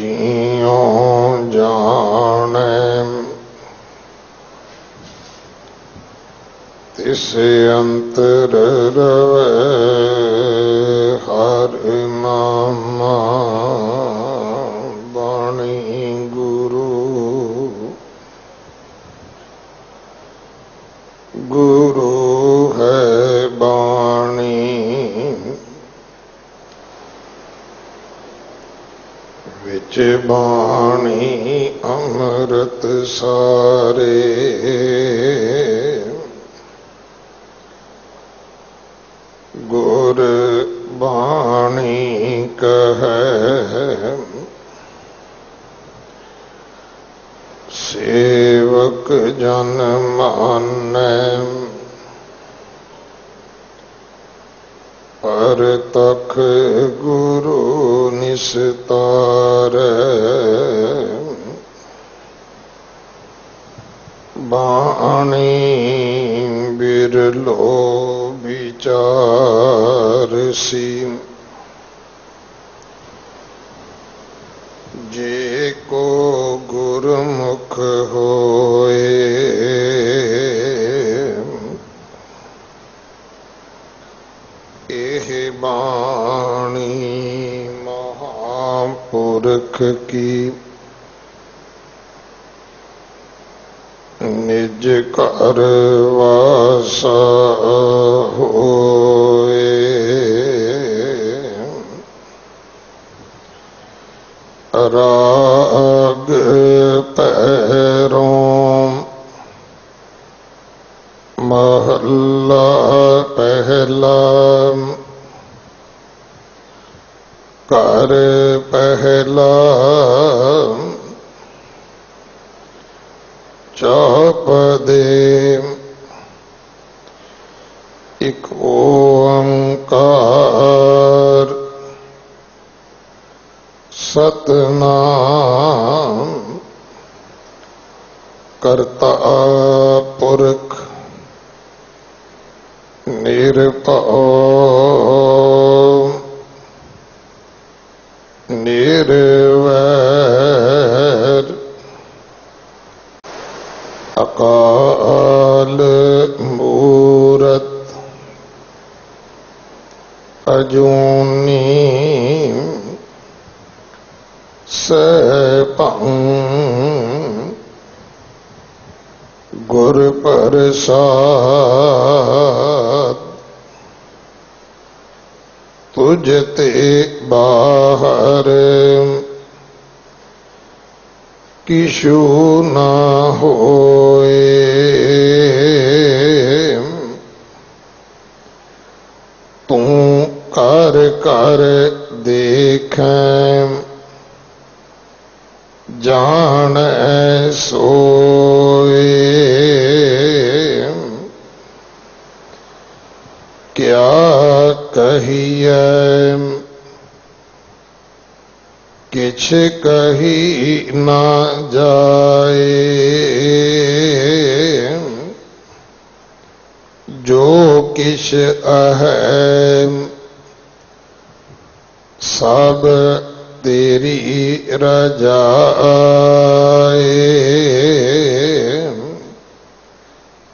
जियों जाने तिस अंतर रवे हर नामा बाणी गुरु गुरु है बाणी विच बाणी अमृत सारे गुर बाणी कहे सेवक जन मानै पर तख गुरु निस्तारै बाणी बिरलो विचार सी जे को गुरमुख होए एह बाणी महापुरख की निज कर वासा होए राग पैरों महला पहला कर पहला चौपदे एक ओंकार सतनाम करता पुरख निरभव निर्वैर अकाल मूरत अजूनी सैभं गुर प्रसाद तुझते बाहर किशु न होए तू कर कर देखें जान सोए क्या कहिए किछ कही न जाए जो किछ अहम सब तेरी रजाए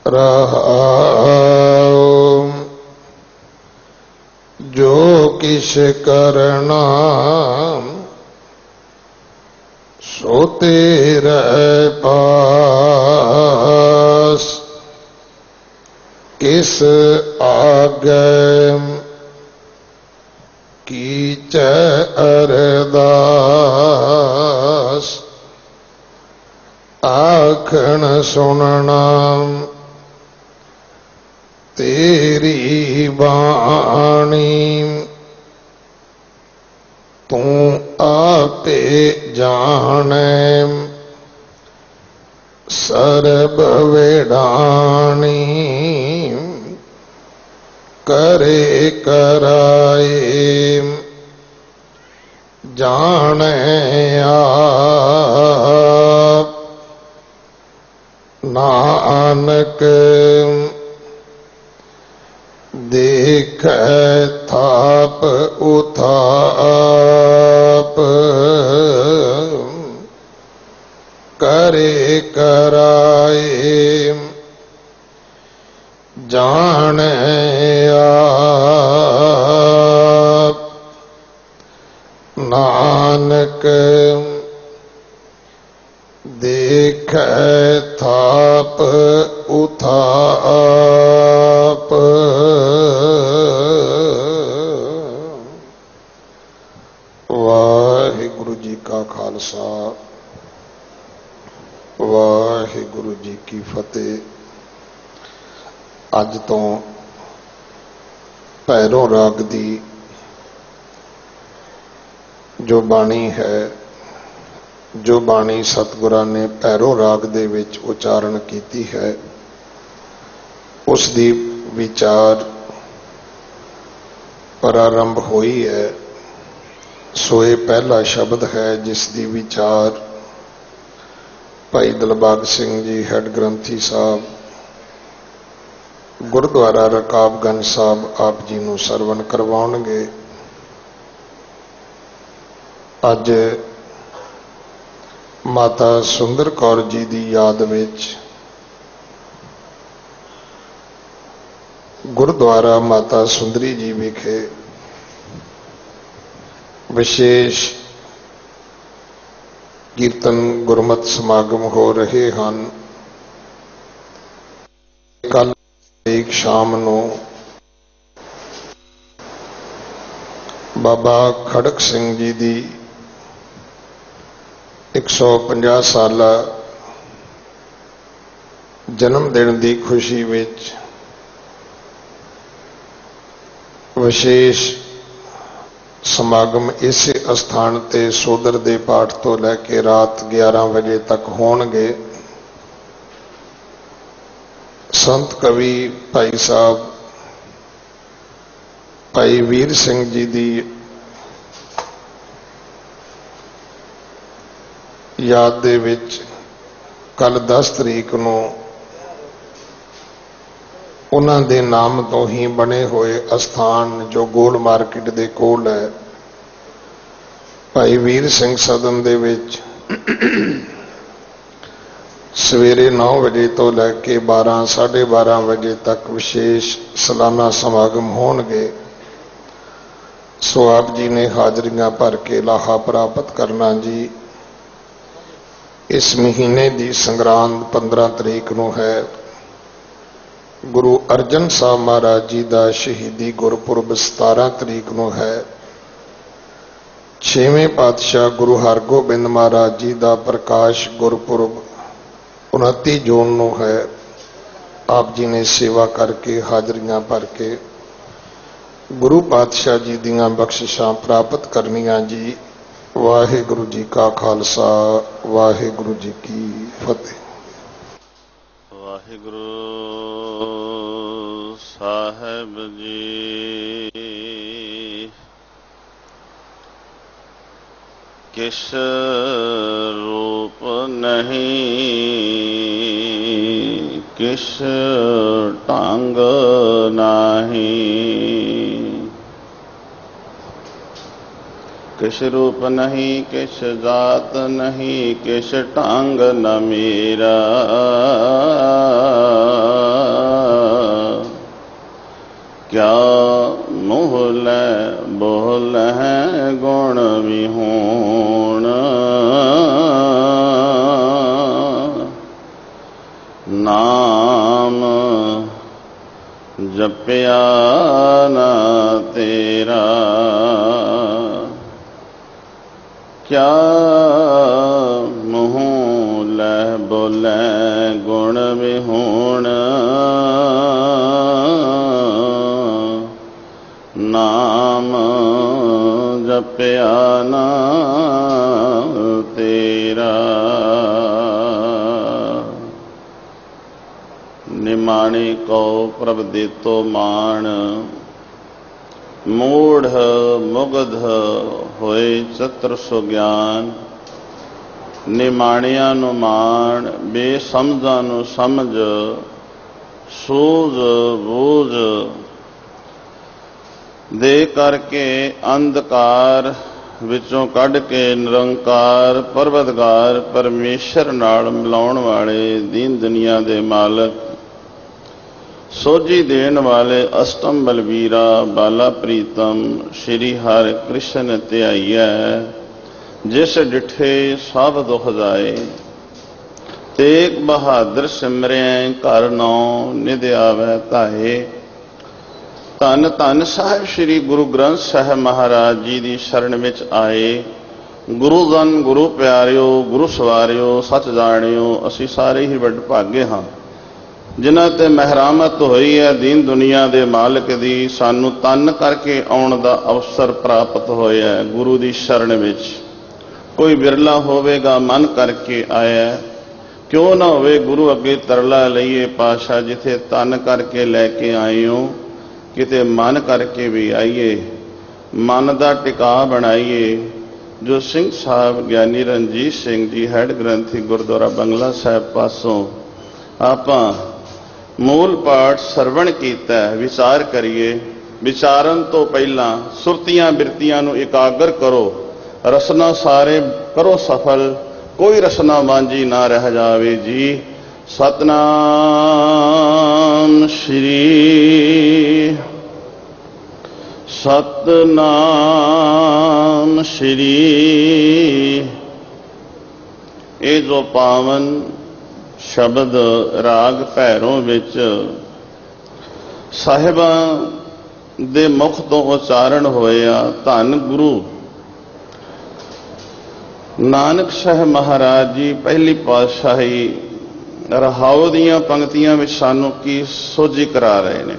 रहाओ जो किछ करना सो तेरे पास किस आगे कीच अरदास आखन सुनना तेरी बाणी तू आपे जाने सर्ब वेडानी करे कराए जाने आप नानक देख थाप उथाप देखै थाप उथाप। वाहिगुरु जी का खालसा वाहिगुरु जी की फतेह। अज तो भैरों राग दी जो बाणी है, जो बाणी सतगुरां ने भैरों राग दे विच उचारण कीती है, उस दी विचार प्रारंभ होई है। सोए पहला शब्द है जिस दी विचार भाई दिलबाग सिंह जी हैड ग्रंथी साहब गुरुद्वारा रकाबगंज साहब आप जी नूं सरवण करवाउणगे। अज माता सुंदर कौर जी की याद विच गुरुद्वारा माता सुंदरी जी विखे विशेष कीर्तन गुरमत समागम हो रहे हैं। कल एक शाम नूं बाबा खड़क सिंह जी की 150 साला जन्म दिन की खुशी विच विशेष समागम इस स्थान ते सोदर दे पाठ तो लैके रात 11 बजे तक होणगे। संत कवि भाई साहब भाई वीर सिंह जी की याद दे विच कल 10 तरीक नूं उन्हां दे नाम तो ही बने हुए स्थान जो गोल मार्केट दे कोल है, भाई वीर सिंह सदन दे विच सवेरे 9 बजे तो लैके 12 साढ़े 12 बजे तक विशेष सालाना समागम होणगे। सो आप जी ने हाजरियां भर के लाहा प्राप्त करना जी। इस महीने की संग्रांद 15 तरीक नूं है। गुरु अर्जन साहब महाराज जी का शहीदी गुरपुरब 17 तरीक नूं है। 6वें पातशाह गुरु हरगोबिंद महाराज जी का प्रकाश गुरपुरब 29 जून नूं है। आप जी ने सेवा करके हाजरियां भर के गुरु पातशाह जी दियां बख्शिशां प्राप्त करनियां जी। वाहिगुरु जी का खालसा वाहिगुरु जी की फतेह। वाहिगुरु साहिब जी किस रूप नहीं किस ढंग नहीं, किस रूप नहीं किस जात नहीं किस ढंग न मेरा। क्या मोहल बोल है गुण विहूण, नाम जपया ना तेरा। क्या मुँह लह बोले गुण विहूण, नाम जपया ना तेरा। निमाणी को प्रभ देतो मान, मूढ़ मुग्ध होए चतुर सुज्ञान। निमाणिया नु मान बेसमझा नु समझ, सूझ बूझ दे करके अंधकार विचों कढ़ के निरंकार परवतगार परमेश्वर नाल मिलाउण वाले दीन दुनिया दे मालक, सोझी देण वाले अष्टम बलवीरा बाला प्रीतम श्री हर कृष्ण त्याइया। जिस डिठे सब दुख जाए, तेग बहादुर सिमरें घर नौ निध आवे धाए। धन धन साहिब श्री गुरु ग्रंथ साहिब महाराज जी की शरण विच आए। गुरु धन गुरु प्यारिओ, गुरु सवारिओ, सच जाणिओ, असी सारे ही वड भागे हाँ जिन्हां ते महरामत होई है दीन दुनिया दे मालिक दी। सानू तन करके आउण दा अवसर प्राप्त होया गुरु दी शरण विच। कोई बिरला होवेगा मन करके आया, क्यों ना होवे गुरु अगे तरला लईए पाशा जिथे तन करके लैके आए हो, किते मन करके भी आइए, मन दा टिका बनाइए। जो सिंह साहब ज्ञानी रणजीत सिंह जी हैड ग्रंथी गुरुद्वारा बंगला साहब पासों आपां मूल पाठ सरवण कीता, विचार करिए। विचारन तो पहला सुरतियां बिरतियां नूं एकागर करो, रसना सारे करो सफल, कोई रसना वांझी ना रह जावे जी। सतनाम श्री सतनाम श्री। ये जो पावन शब्द राग भैरों विच साहिबां दे मुख तो उचारण होया, धन गुरु नानक साहब महाराज जी पहली पातशाही रहाओ दीयां पंक्तियां विच सानू की सोझी करा रहे ने।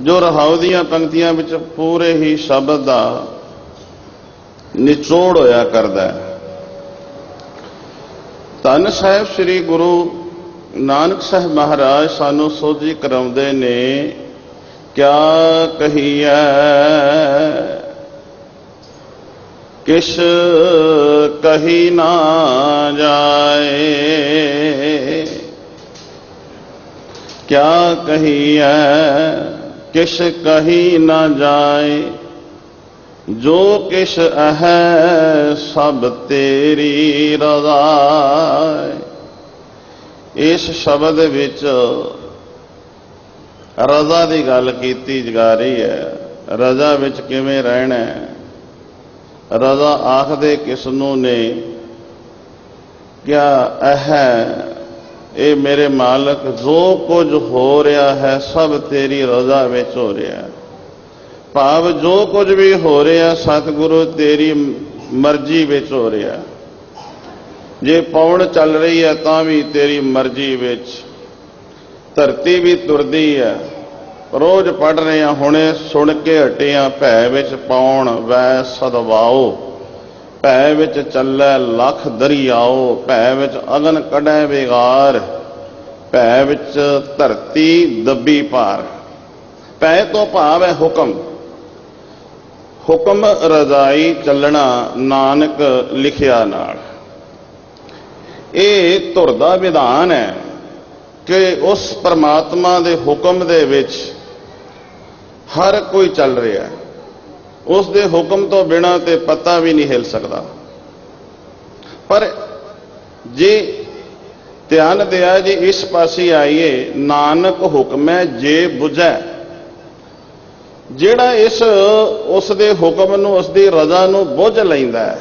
जो रहाओ दीयां पंक्तियां विच पूरे ही शब्द दा निचोड़ होया करदा है। धन साहिब श्री गुरु नानक साहब महाराज सानू सोझी कराउंदे ने। क्या कहिए किश कही ना जाए, क्या कहिए किश कही ना जाए। जो किश है सब तेरी रज़ा। इस शब्द विच रज़ा की गल कीती जा रही है। रज़ा विच किवें रहना है। रज़ा आखदे किसनूं ने, क्या ए मेरे मालक जो कुछ हो रहा है सब तेरी रज़ा विच हो रहा है। भाव जो कुछ भी हो रहा सतगुरु तेरी मर्जी विच हो रहा। जे पौण चल रही है तां भी तेरी मर्जी विच। धरती भी तुरदी है। रोज पढ़ रहे हैं, हुणे सुन के हटे हैं। भै विच पौण वै सदवाओ, भै विच चलै लख दरियाओ। भै विच अगन कढै बेगार, भै विच धरती दबी पार। भै तो भाव है हुक्म। हुक्म रजाई चलना नानक लिखिया नाल। ये धुर दा विधान है कि उस परमात्मा दे हुक्म दे विच हर कोई चल रहा है। उस दे हुक्म तो बिना ते पता भी नहीं हिल सकता। पर जे ध्यान दिया जी इस पासे आइए, नानक हुक्मै जे बुझै। जेड़ा इस उस दे हुक्म नूं उस दी रज़ा नूं बुझ लैंदा है।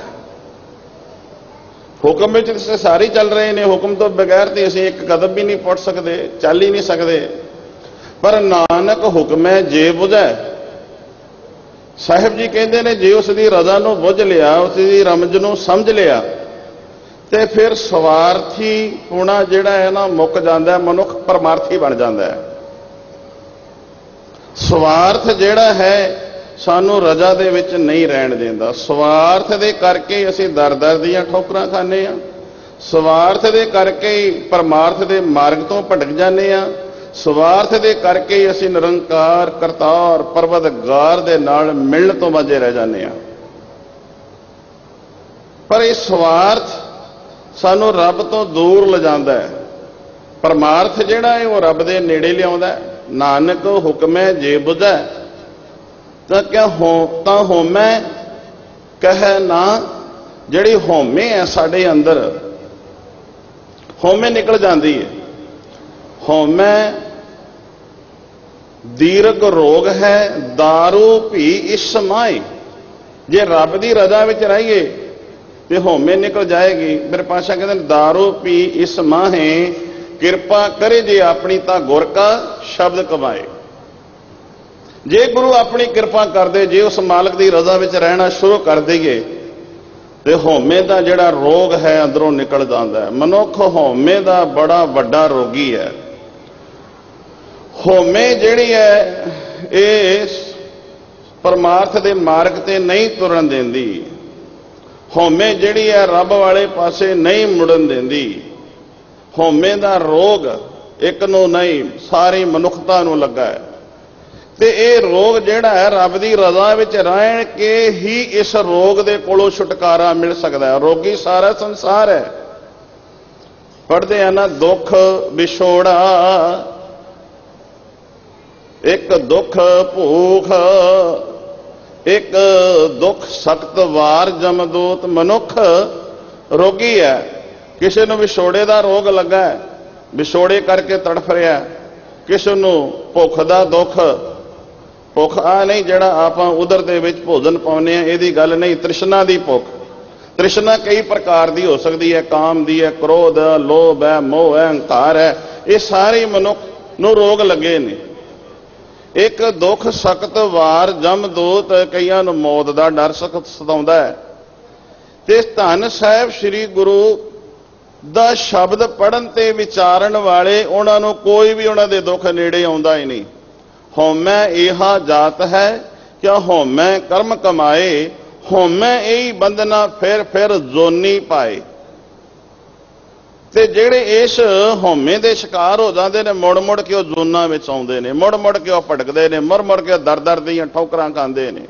हुक्म विच ते सारे चल रहे ने। हुक्म तो बगैर तो असीं एक कदम भी नहीं पुट सकते, चल ही नहीं सकते। पर नानक हुक्मै जे बुझै। साहिब जी कहते हैं जे उसकी रज़ा नूं बुझ लिया, उसकी रमज नूं समझ लिया, तो फिर स्वार्थी होना जिहड़ा है ना मुक जाता है। मनुख परमार्थी बन जाता है। स्वार्थ जिहड़ा है सानू रज़ा दे विच नहीं रहन देंदा। स्वार्थ दे करके असीं दर दर दीयां ठोकरां खाने आ। स्वार्थ दे करके ही परमार्थ दे मार्ग तो भटक जाने आ। स्वार्थ दे करके ही असीं निरंकार करतार परवतगार दे नाल मिलण तो वांझे रह जाने आ। पर यह स्वार्थ सानू रब तो दूर ले जांदा है। परमार्थ जिहड़ा है वह रब दे नेड़े लिआउंदा है। नानक हुक्मै जे बुझै तां क्या होमै कह ना। जिहड़ी होमे है साडे अंदर, होमे निकल जाती है। होमै दीर्घ रोग है, दारू भी इस समाए। जे रब की रजा विच रहिए ਤੇ ਹਉਮੈ ਨਿਕਲ ਜਾਏਗੀ। ਮੇਰੇ ਪਾਤਸ਼ਾਹ ਕਹਿੰਦੇ ਨੇ ਦਾਰੂ ਪੀ ਇਸ ਮਾਹੇ ਕਿਰਪਾ ਕਰੇ ਜੇ ਆਪਣੀ ਤਾਂ ਗੁਰ ਕਾ ਸ਼ਬਦ ਕਮਾਏ। ਜੇ ਗੁਰੂ ਆਪਣੀ ਕਿਰਪਾ ਕਰਦੇ, ਜੇ ਉਸ ਮਾਲਕ ਦੀ ਰਜ਼ਾ ਵਿੱਚ ਰਹਿਣਾ ਸ਼ੁਰੂ ਕਰ ਦਈਏ ਤੇ ਹਉਮੈ ਦਾ ਜਿਹੜਾ ਰੋਗ ਹੈ ਅੰਦਰੋਂ ਨਿਕਲ ਜਾਂਦਾ ਹੈ। ਮਨੁੱਖ ਹਉਮੈ ਦਾ ਬੜਾ ਵੱਡਾ ਰੋਗੀ ਹੈ। ਹਉਮੈ ਜਿਹੜੀ ਹੈ ਇਹ ਪਰਮਾਰਥ ਦੇ ਮਾਰਗ ਤੇ ਨਹੀਂ ਤੁਰਨ ਦਿੰਦੀ। ਹਉਮੈ ਜਿਹੜੀ ਹੈ ਰੱਬ ਵਾਲੇ ਪਾਸੇ ਨਹੀਂ ਮੁੜਨ ਦਿੰਦੀ। ਹਉਮੈ ਦਾ ਰੋਗ ਇੱਕ ਨੂੰ ਨਹੀਂ, ਸਾਰੀ ਮਨੁੱਖਤਾ ਨੂੰ ਲੱਗਾ ਹੈ। ਤੇ ਇਹ ਰੋਗ ਜਿਹੜਾ ਹੈ ਰੱਬ ਦੀ ਰਜ਼ਾ ਵਿੱਚ ਰਹਿਣ ਕੇ ਹੀ ਇਸ ਰੋਗ ਦੇ ਕੋਲੋਂ ਛੁਟਕਾਰਾ ਮਿਲ ਸਕਦਾ ਹੈ। ਰੋਗੀ ਸਾਰਾ ਸੰਸਾਰ ਹੈ। ਪੜ੍ਹਦੇ ਆ ਨਾ, ਦੁੱਖ ਵਿਛੋੜਾ ਇੱਕ ਦੁੱਖ ਭੂਖ, ਇੱਕ ਦੁੱਖ ਸਖਤ ਵਾਰ ਜਮਦੂਤ। ਮਨੁੱਖ ਰੋਗੀ ਹੈ। ਕਿਸੇ ਨੂੰ ਵਿਛੋੜੇ ਦਾ ਰੋਗ ਲੱਗਾ ਹੈ, ਵਿਛੋੜੇ ਕਰਕੇ ਤੜਫ ਰਿਹਾ। ਕਿਸੇ ਨੂੰ ਭੁੱਖ ਦਾ ਦੁੱਖ, ਭੁੱਖ ਆ ਨਹੀਂ ਜਿਹੜਾ ਆਪਾਂ ਉਦਰ ਦੇ ਵਿੱਚ ਭੋਜਨ ਪਾਉਂਦੇ ਆ, ਇਹਦੀ ਗੱਲ ਨਹੀਂ। ਤ੍ਰਿਸ਼ਨਾ ਦੀ ਭੁੱਖ। ਤ੍ਰਿਸ਼ਨਾ ਕਈ ਪ੍ਰਕਾਰ ਦੀ ਹੋ ਸਕਦੀ ਹੈ। ਕਾਮ ਦੀ ਹੈ, ਕ੍ਰੋਧ ਹੈ, ਲੋਭ ਹੈ, ਮੋਹ ਹੈ, ਹੰਕਾਰ ਹੈ। ਇਹ ਸਾਰੇ ਮਨੁੱਖ ਨੂੰ ਰੋਗ ਲੱਗੇ ਨੇ। ਇੱਕ ਦੁੱਖ ਸਖਤ ਵਾਰ ਜਮਦੂਤ, ਕਈਆਂ ਨੂੰ ਮੌਤ ਦਾ ਡਰ ਸਤਾਉਂਦਾ ਹੈ। ਤੇ ਧੰਨ ਸਾਹਿਬ ਸ੍ਰੀ ਗੁਰੂ ਦਾ ਸ਼ਬਦ ਪੜ੍ਹਨ ਤੇ ਵਿਚਾਰਨ ਵਾਲੇ, ਉਹਨਾਂ ਨੂੰ ਕੋਈ ਵੀ ਉਹਨਾਂ ਦੇ ਦੁੱਖ ਨੇੜੇ ਆਉਂਦਾ ਹੀ ਨਹੀਂ। ਹਉਮੈ ਇਹਾ ਜਾਤ ਹੈ ਕਿਆ ਹਉਮੈ ਕਰਮ ਕਮਾਏ, ਹਉਮੈ ਇਹੀ ਬੰਧਨਾ ਫਿਰ ਫਿਰ ਜੋਨੀ ਪਾਏ। ਤੇ ਜਿਹੜੇ ਇਸ ਹਉਮੈ ਦੇ ਸ਼ਿਕਾਰ ਹੋ ਜਾਂਦੇ ਨੇ, ਮੁੜ ਮੁੜ ਕੇ ਉਹ ਜੋਨਾਂ ਵਿੱਚ ਆਉਂਦੇ ਨੇ, ਮੁੜ ਮੁੜ ਕੇ ਉਹ ਭਟਕਦੇ ਨੇ, ਮੁੜ ਮੁੜ ਕੇ ਦਰ ਦਰ ਦੀਆਂ ਠੋਕਰਾਂ ਖਾਂਦੇ ਨੇ।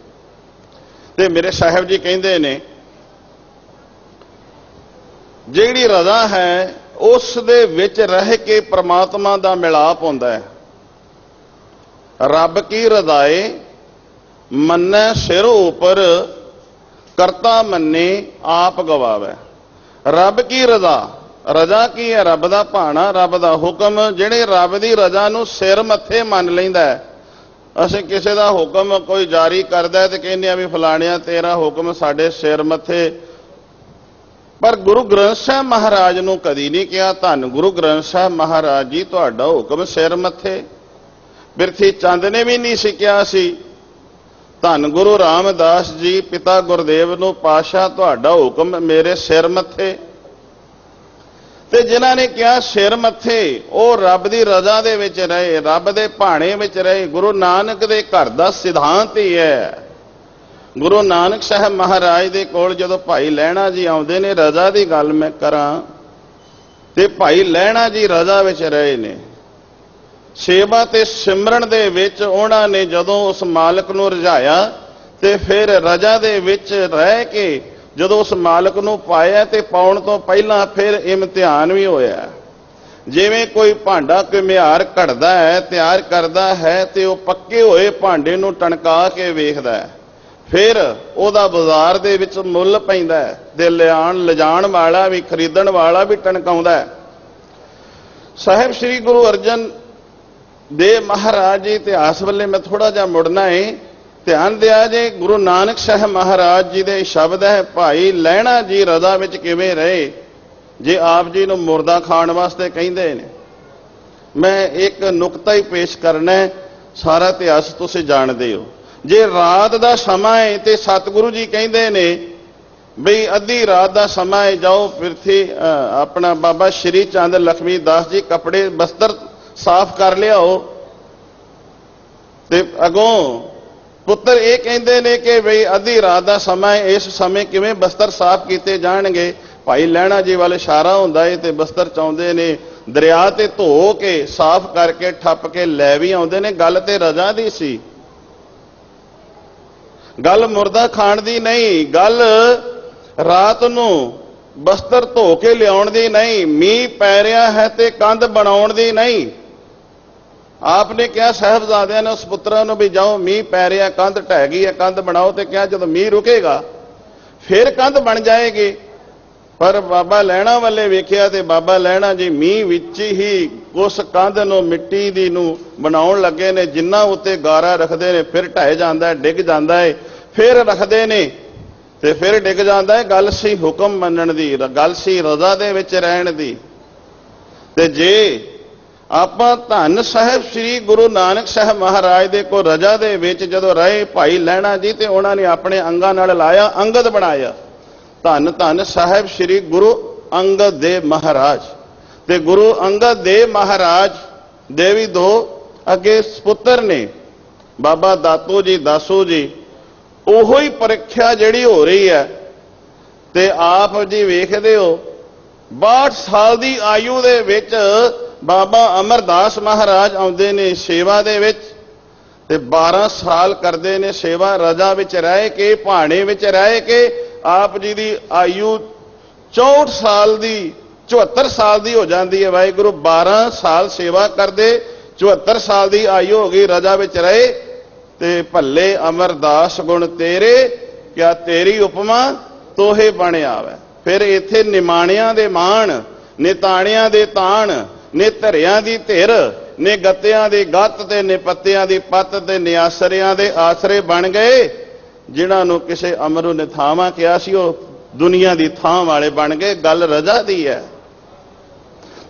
ਤੇ ਮੇਰੇ ਸਾਹਿਬ ਜੀ ਕਹਿੰਦੇ ਨੇ ਜਿਹੜੀ ਰਜ਼ਾ ਹੈ ਉਸ ਦੇ ਵਿੱਚ ਰਹਿ ਕੇ ਪ੍ਰਮਾਤਮਾ ਦਾ ਮਿਲਾਪ ਹੁੰਦਾ ਹੈ। ਰੱਬ ਕੀ ਰਜ਼ਾਏ ਮੰਨੈ ਸਿਰ ਉਪਰ, ਕਰਤਾ ਮੰਨੇ ਆਪ ਗਵਾਵੇ। ਰੱਬ ਕੀ ਰਜ਼ਾ, ਰਜ਼ਾ ਕੀ ਹੈ? ਰੱਬ ਦਾ ਭਾਣਾ, ਰੱਬ ਦਾ ਹੁਕਮ। ਜਿਹੜੇ ਰੱਬ ਦੀ ਰਜ਼ਾ ਨੂੰ ਸਿਰ ਮੱਥੇ ਮੰਨ ਲੈਂਦਾ ਹੈ। ਅਸੀਂ ਕਿਸੇ ਦਾ ਹੁਕਮ ਕੋਈ ਜਾਰੀ ਕਰਦਾ ਤੇ ਕਹਿੰਦੇ ਆ ਵੀ ਫਲਾਣਿਆ ਤੇਰਾ ਹੁਕਮ ਸਾਡੇ ਸਿਰ ਮੱਥੇ। ਪਰ ਗੁਰੂ ਗ੍ਰੰਥ ਸਾਹਿਬ ਮਹਾਰਾਜ ਨੂੰ ਕਦੀ ਨਹੀਂ ਕਿਹਾ ਧੰਨ ਗੁਰੂ ਗ੍ਰੰਥ ਸਾਹਿਬ ਮਹਾਰਾਜ ਜੀ ਤੁਹਾਡਾ ਹੁਕਮ ਸਿਰ ਮੱਥੇ। ਬਿਰਥੀ ਚੰਦ ਨੇ ਵੀ ਨਹੀਂ ਸੀ ਕਿਹਾ ਸੀ ਧੰਨ ਗੁਰੂ ਰਾਮਦਾਸ ਜੀ ਪਿਤਾ ਗੁਰਦੇਵ ਨੂੰ ਪਾਤਸ਼ਾਹ ਤੁਹਾਡਾ ਹੁਕਮ ਮੇਰੇ ਸਿਰ ਮੱਥੇ। ਤੇ ਜਿਨ੍ਹਾਂ ਨੇ ਕਿਹਾ ਸਿਰ ਮੱਥੇ, ਉਹ ਰੱਬ ਦੀ ਰਜ਼ਾ ਦੇ ਵਿੱਚ ਰਹੇ, ਰੱਬ ਦੇ ਭਾਣੇ ਵਿੱਚ ਰਹੇ। ਗੁਰੂ ਨਾਨਕ ਦੇ ਘਰ ਦਾ ਸਿਧਾਂਤ ਹੀ ਹੈ। ਗੁਰੂ ਨਾਨਕ ਸਾਹਿਬ ਮਹਾਰਾਜ ਦੇ ਕੋਲ ਜਦੋਂ ਭਾਈ ਲਹਿਣਾ ਜੀ ਆਉਂਦੇ ਨੇ, ਰਜ਼ਾ ਦੀ ਗੱਲ ਮੈਂ ਕਰਾਂ ਤੇ ਭਾਈ ਲਹਿਣਾ ਜੀ ਰਜ਼ਾ ਵਿੱਚ ਰਹੇ ਨੇ। ਸੇਵਾ ਤੇ ਸਿਮਰਨ ਦੇ ਵਿੱਚ ਉਹਨਾਂ ਨੇ ਜਦੋਂ ਉਸ ਮਾਲਕ ਨੂੰ ਰਝਾਇਆ ਤੇ ਫਿਰ ਰਜ਼ਾ ਦੇ ਵਿੱਚ ਰਹਿ ਕੇ ਜਦੋਂ ਉਸ ਮਾਲਕ ਨੂੰ ਪਾਇਆ ਤੇ ਪਾਉਣ ਤੋਂ ਪਹਿਲਾਂ ਫਿਰ ਇਮਤਿਹਾਨ ਵੀ ਹੋਇਆ। ਜਿਵੇਂ ਕੋਈ ਭਾਂਡਾ ਘੁਮਿਆਰ ਘੜਦਾ ਹੈ, ਤਿਆਰ ਕਰਦਾ ਹੈ ਤੇ ਉਹ ਪੱਕੇ ਹੋਏ ਭਾਂਡੇ ਨੂੰ ਟਣਕਾ ਕੇ ਵੇਖਦਾ ਹੈ, ਫਿਰ ਉਹਦਾ ਬਾਜ਼ਾਰ ਦੇ ਵਿੱਚ ਮੁੱਲ ਪੈਂਦਾ ਹੈ ਤੇ ਲਿਜਾਣ ਵਾਲਾ ਵੀ, ਖਰੀਦਣ ਵਾਲਾ ਵੀ ਟਣਕਾਉਂਦਾ ਹੈ। ਸਾਹਿਬ ਸ੍ਰੀ ਗੁਰੂ ਅਰਜਨ ਦੇਵ ਮਹਾਰਾਜ ਜੀ ਇਤਿਹਾਸ ਵੱਲੇ ਮੈਂ ਥੋੜਾ ਜਿਹਾ ਮੁੜਨਾ ਹੈ, ਧਿਆਨ ਦਿਆ ਜੇ। ਗੁਰੂ ਨਾਨਕ ਸਾਹਿਬ ਮਹਾਰਾਜ ਜੀ ਦੇ ਸ਼ਬਦ ਹੈ, ਭਾਈ ਲਹਿਣਾ ਜੀ ਰਜ਼ਾ ਵਿੱਚ ਕਿਵੇਂ ਰਹੇ। ਜੇ ਆਪ ਜੀ ਨੂੰ ਮੁਰਦਾ ਖਾਣ ਵਾਸਤੇ ਕਹਿੰਦੇ ਨੇ, ਮੈਂ ਇੱਕ ਨੁਕਤਾ ਹੀ ਪੇਸ਼ ਕਰਨਾ, ਸਾਰਾ ਇਤਿਹਾਸ ਤੁਸੀਂ ਜਾਣਦੇ ਹੋ। ਜੇ ਰਾਤ ਦਾ ਸਮਾਂ ਹੈ ਤੇ ਸਤਿਗੁਰੂ ਜੀ ਕਹਿੰਦੇ ਨੇ ਬਈ ਅੱਧੀ ਰਾਤ ਦਾ ਸਮਾਂ ਹੈ, ਜਾਓ ਪਿਰਥੀ ਆਪਣਾ ਬਾਬਾ ਸ਼੍ਰੀ ਚੰਦ ਲਖਮੀ ਦਾਸ ਜੀ ਕੱਪੜੇ ਬਸਤਰ ਸਾਫ਼ ਕਰ ਲਿਆਓ। ਤੇ ਅਗੋਂ ਪੁੱਤਰ ਇਹ ਕਹਿੰਦੇ ਨੇ ਕਿ ਬਈ ਅੱਧੀ ਰਾਤ ਦਾ ਸਮਾਂ, ਇਸ ਸਮੇਂ ਕਿਵੇਂ ਬਸਤਰ ਸਾਫ਼ ਕੀਤੇ ਜਾਣਗੇ। ਭਾਈ ਲਹਿਣਾ ਜੀ ਵੱਲ ਇਸ਼ਾਰਾ ਹੁੰਦਾ ਹੈ ਤੇ ਬਸਤਰ ਚਾਉਂਦੇ ਨੇ, ਦਰਿਆ ਤੇ ਧੋ ਕੇ ਸਾਫ਼ ਕਰਕੇ ਠੱਪ ਕੇ ਲੈ ਵੀ ਆਉਂਦੇ ਨੇ। ਗੱਲ ਤੇ ਰਜ਼ਾ ਦੀ ਸੀ, ਗੱਲ ਮੁਰਦਾ ਖਾਣ ਦੀ ਨਹੀਂ, ਗੱਲ ਰਾਤ ਨੂੰ ਬਸਤਰ ਧੋ ਕੇ ਲਿਆਉਣ ਦੀ ਨਹੀਂ, ਮੀਂਹ ਪੈ ਰਿਹਾ ਹੈ ਤੇ ਕੰਧ ਬਣਾਉਣ ਦੀ ਨਹੀਂ। ਆਪਨੇ ਕਿਹਾ ਸਾਹਿਬਜ਼ਾਦਿਆਂ ਨੇ ਉਸ ਪੁੱਤਰਾਂ ਨੂੰ ਵੀ ਜਾਓ, ਮੀਂਹ ਪੈ ਰਿਹਾ, ਕੰਧ ਢਹਿ ਗਈ ਹੈ, ਕੰਧ ਬਣਾਓ। ਤੇ ਕਿਹਾ ਜਦੋਂ ਮੀਂਹ ਰੁਕੇਗਾ ਫਿਰ ਕੰਧ ਬਣ ਜਾਏਗੀ। ਪਰ ਬਾਬਾ ਲਹਿਣਾ ਵੱਲੇ ਵੇਖਿਆ ਤੇ ਬਾਬਾ ਲਹਿਣਾ ਜੀ ਮੀਂਹ ਵਿੱਚ ਹੀ ਉਸ ਕੰਧ ਨੂੰ ਮਿੱਟੀ ਦੀ ਨੂੰ ਬਣਾਉਣ ਲੱਗੇ ਨੇ। ਜਿੰਨਾ ਉੱਤੇ ਗਾਰਾ ਰੱਖਦੇ ਨੇ ਫਿਰ ਢਹਿ ਜਾਂਦਾ ਹੈ, ਡਿੱਗ ਜਾਂਦਾ ਹੈ, ਫਿਰ ਰੱਖਦੇ ਨੇ ਤੇ ਫਿਰ ਡਿੱਗ ਜਾਂਦਾ ਹੈ। ਗੱਲ ਸੀ ਹੁਕਮ ਮੰਨਣ ਦੀ, ਗੱਲ ਸੀ ਰਜ਼ਾ ਦੇ ਵਿੱਚ ਰਹਿਣ ਦੀ। ਤੇ ਜੇ ਆਪਾਂ ਧੰਨ ਸਾਹਿਬ ਸ੍ਰੀ ਗੁਰੂ ਨਾਨਕ ਸਾਹਿਬ ਮਹਾਰਾਜ ਦੇ ਕੋਲ ਰਜ਼ਾ ਦੇ ਵਿੱਚ ਜਦੋਂ ਰਹੇ ਭਾਈ ਲਹਿਣਾ ਜੀ, ਤੇ ਉਹਨਾਂ ਨੇ ਆਪਣੇ ਅੰਗਾਂ ਨਾਲ ਲਾਇਆ, ਅੰਗਦ ਬਣਾਇਆ। ਧੰਨ ਧੰਨ ਸਾਹਿਬ ਸ੍ਰੀ ਗੁਰੂ ਅੰਗਦ ਦੇਵ ਮਹਾਰਾਜ। ਤੇ ਗੁਰੂ ਅੰਗਦ ਦੇਵ ਮਹਾਰਾਜ ਦੇ ਵੀ ਦੋ ਅੱਗੇ ਸੁਪੁੱਤਰ ਨੇ, ਬਾਬਾ ਦਾਤੂ ਜੀ, ਦਾਸੂ ਜੀ। ਉਹੋ ਹੀ ਪ੍ਰੀਖਿਆ ਜਿਹੜੀ ਹੋ ਰਹੀ ਹੈ। ਤੇ ਆਪ ਜੀ ਵੇਖਦੇ ਹੋ 62 ਸਾਲ ਦੀ ਆਯੂ ਦੇ ਵਿੱਚ ਬਾਬਾ ਅਮਰਦਾਸ ਮਹਾਰਾਜ ਆਉਂਦੇ ਨੇ ਸੇਵਾ ਦੇ ਵਿੱਚ, ਤੇ 12 ਸਾਲ ਕਰਦੇ ਨੇ ਸੇਵਾ, ਰਜਾ ਵਿੱਚ ਰਹਿ ਕੇ, ਭਾਣੇ ਵਿੱਚ ਰਹਿ ਕੇ। ਆਪ ਜੀ ਦੀ ਆਯੂ 64 ਸਾਲ ਦੀ, 74 ਸਾਲ ਦੀ ਹੋ ਜਾਂਦੀ ਹੈ। ਵਾਹਿਗੁਰੂ 12 ਸਾਲ ਸੇਵਾ ਕਰਦੇ, 74 ਸਾਲ ਦੀ ਆਯੂ ਹੋ ਗਈ, ਰਜਾ ਵਿੱਚ ਰਹੇ। ਤੇ ਭੱਲੇ ਅਮਰਦਾਸ ਗੁਣ ਤੇਰੇ, ਕਿਆ ਤੇਰੀ ਉਪਮਾ ਤੋਹੇ ਬਣ ਆਵੇ। ਫਿਰ ਇੱਥੇ ਨਿਮਾਣਿਆਂ ਦੇ ਮਾਣ, ਨੇ ਤਾਣਿਆਂ ਦੇ ਤਾਣ, ਨੇ ਧਰਿਆਂ ਦੀ ਧਿਰ, ਨੇ ਗੱਤਿਆਂ ਦੀ ਗੱਤ, ਤੇ ਨੇ ਪੱਤਿਆਂ ਦੀ ਪੱਤ, ਤੇ ਨਿਆਸਰਿਆਂ ਦੇ ਆਸਰੇ ਬਣ ਗਏ। ਜਿਨ੍ਹਾਂ ਨੂੰ ਕਿਸੇ ਅਮਰੂ ਨੇ ਥਾਵਾਂ ਕਿਹਾ ਸੀ, ਉਹ ਦੁਨੀਆ ਦੀ ਥਾਂ ਵਾਲੇ ਬਣ ਗਏ। ਗੱਲ ਰਜ਼ਾ ਦੀ ਹੈ।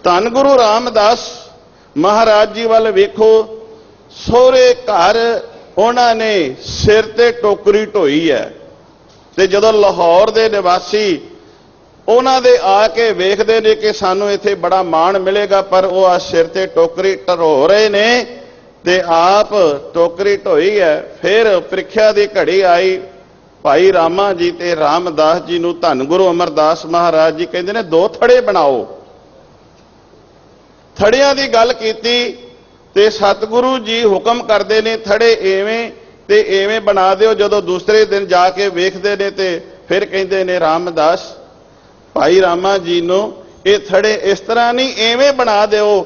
ਧੰਨ ਗੁਰੂ ਰਾਮਦਾਸ ਮਹਾਰਾਜ ਜੀ ਵੱਲ ਵੇਖੋ, ਸਹੁਰੇ ਘਰ ਉਹਨਾਂ ਨੇ ਸਿਰ ਤੇ ਟੋਕਰੀ ਢੋਈ ਹੈ। ਤੇ ਜਦੋਂ ਲਾਹੌਰ ਦੇ ਨਿਵਾਸੀ ਉਹਨਾਂ ਦੇ ਆ ਕੇ ਵੇਖਦੇ ਨੇ ਕਿ ਸਾਨੂੰ ਇੱਥੇ ਬੜਾ ਮਾਣ ਮਿਲੇਗਾ, ਪਰ ਉਹ ਆ ਸਿਰ ਤੇ ਟੋਕਰੀ ਢੋ ਰਹੇ ਨੇ, ਤੇ ਆਪ ਟੋਕਰੀ ਢੋਈ ਹੈ। ਫਿਰ ਪ੍ਰੀਖਿਆ ਦੀ ਘੜੀ ਆਈ। ਭਾਈ ਰਾਮਾ ਜੀ ਤੇ ਰਾਮਦਾਸ ਜੀ ਨੂੰ ਧੰਨ ਗੁਰੂ ਅਮਰਦਾਸ ਮਹਾਰਾਜ ਜੀ ਕਹਿੰਦੇ ਨੇ 2 ਥੜੇ ਬਣਾਓ। ਥੜਿਆਂ ਦੀ ਗੱਲ ਕੀਤੀ ਤੇ ਸਤਿਗੁਰੂ ਜੀ ਹੁਕਮ ਕਰਦੇ ਨੇ ਥੜੇ ਐਵੇਂ ਤੇ ਐਵੇਂ ਬਣਾ ਦਿਓ। ਜਦੋਂ ਦੂਸਰੇ ਦਿਨ ਜਾ ਕੇ ਵੇਖਦੇ ਨੇ ਤੇ ਫਿਰ ਕਹਿੰਦੇ ਨੇ ਰਾਮਦਾਸ ਭਾਈ ਰਾਮਾ ਜੀ ਨੂੰ, ਇਹ ਥੜੇ ਇਸ ਤਰ੍ਹਾਂ ਨਹੀਂ, ਐਵੇਂ ਬਣਾ ਦਿਓ।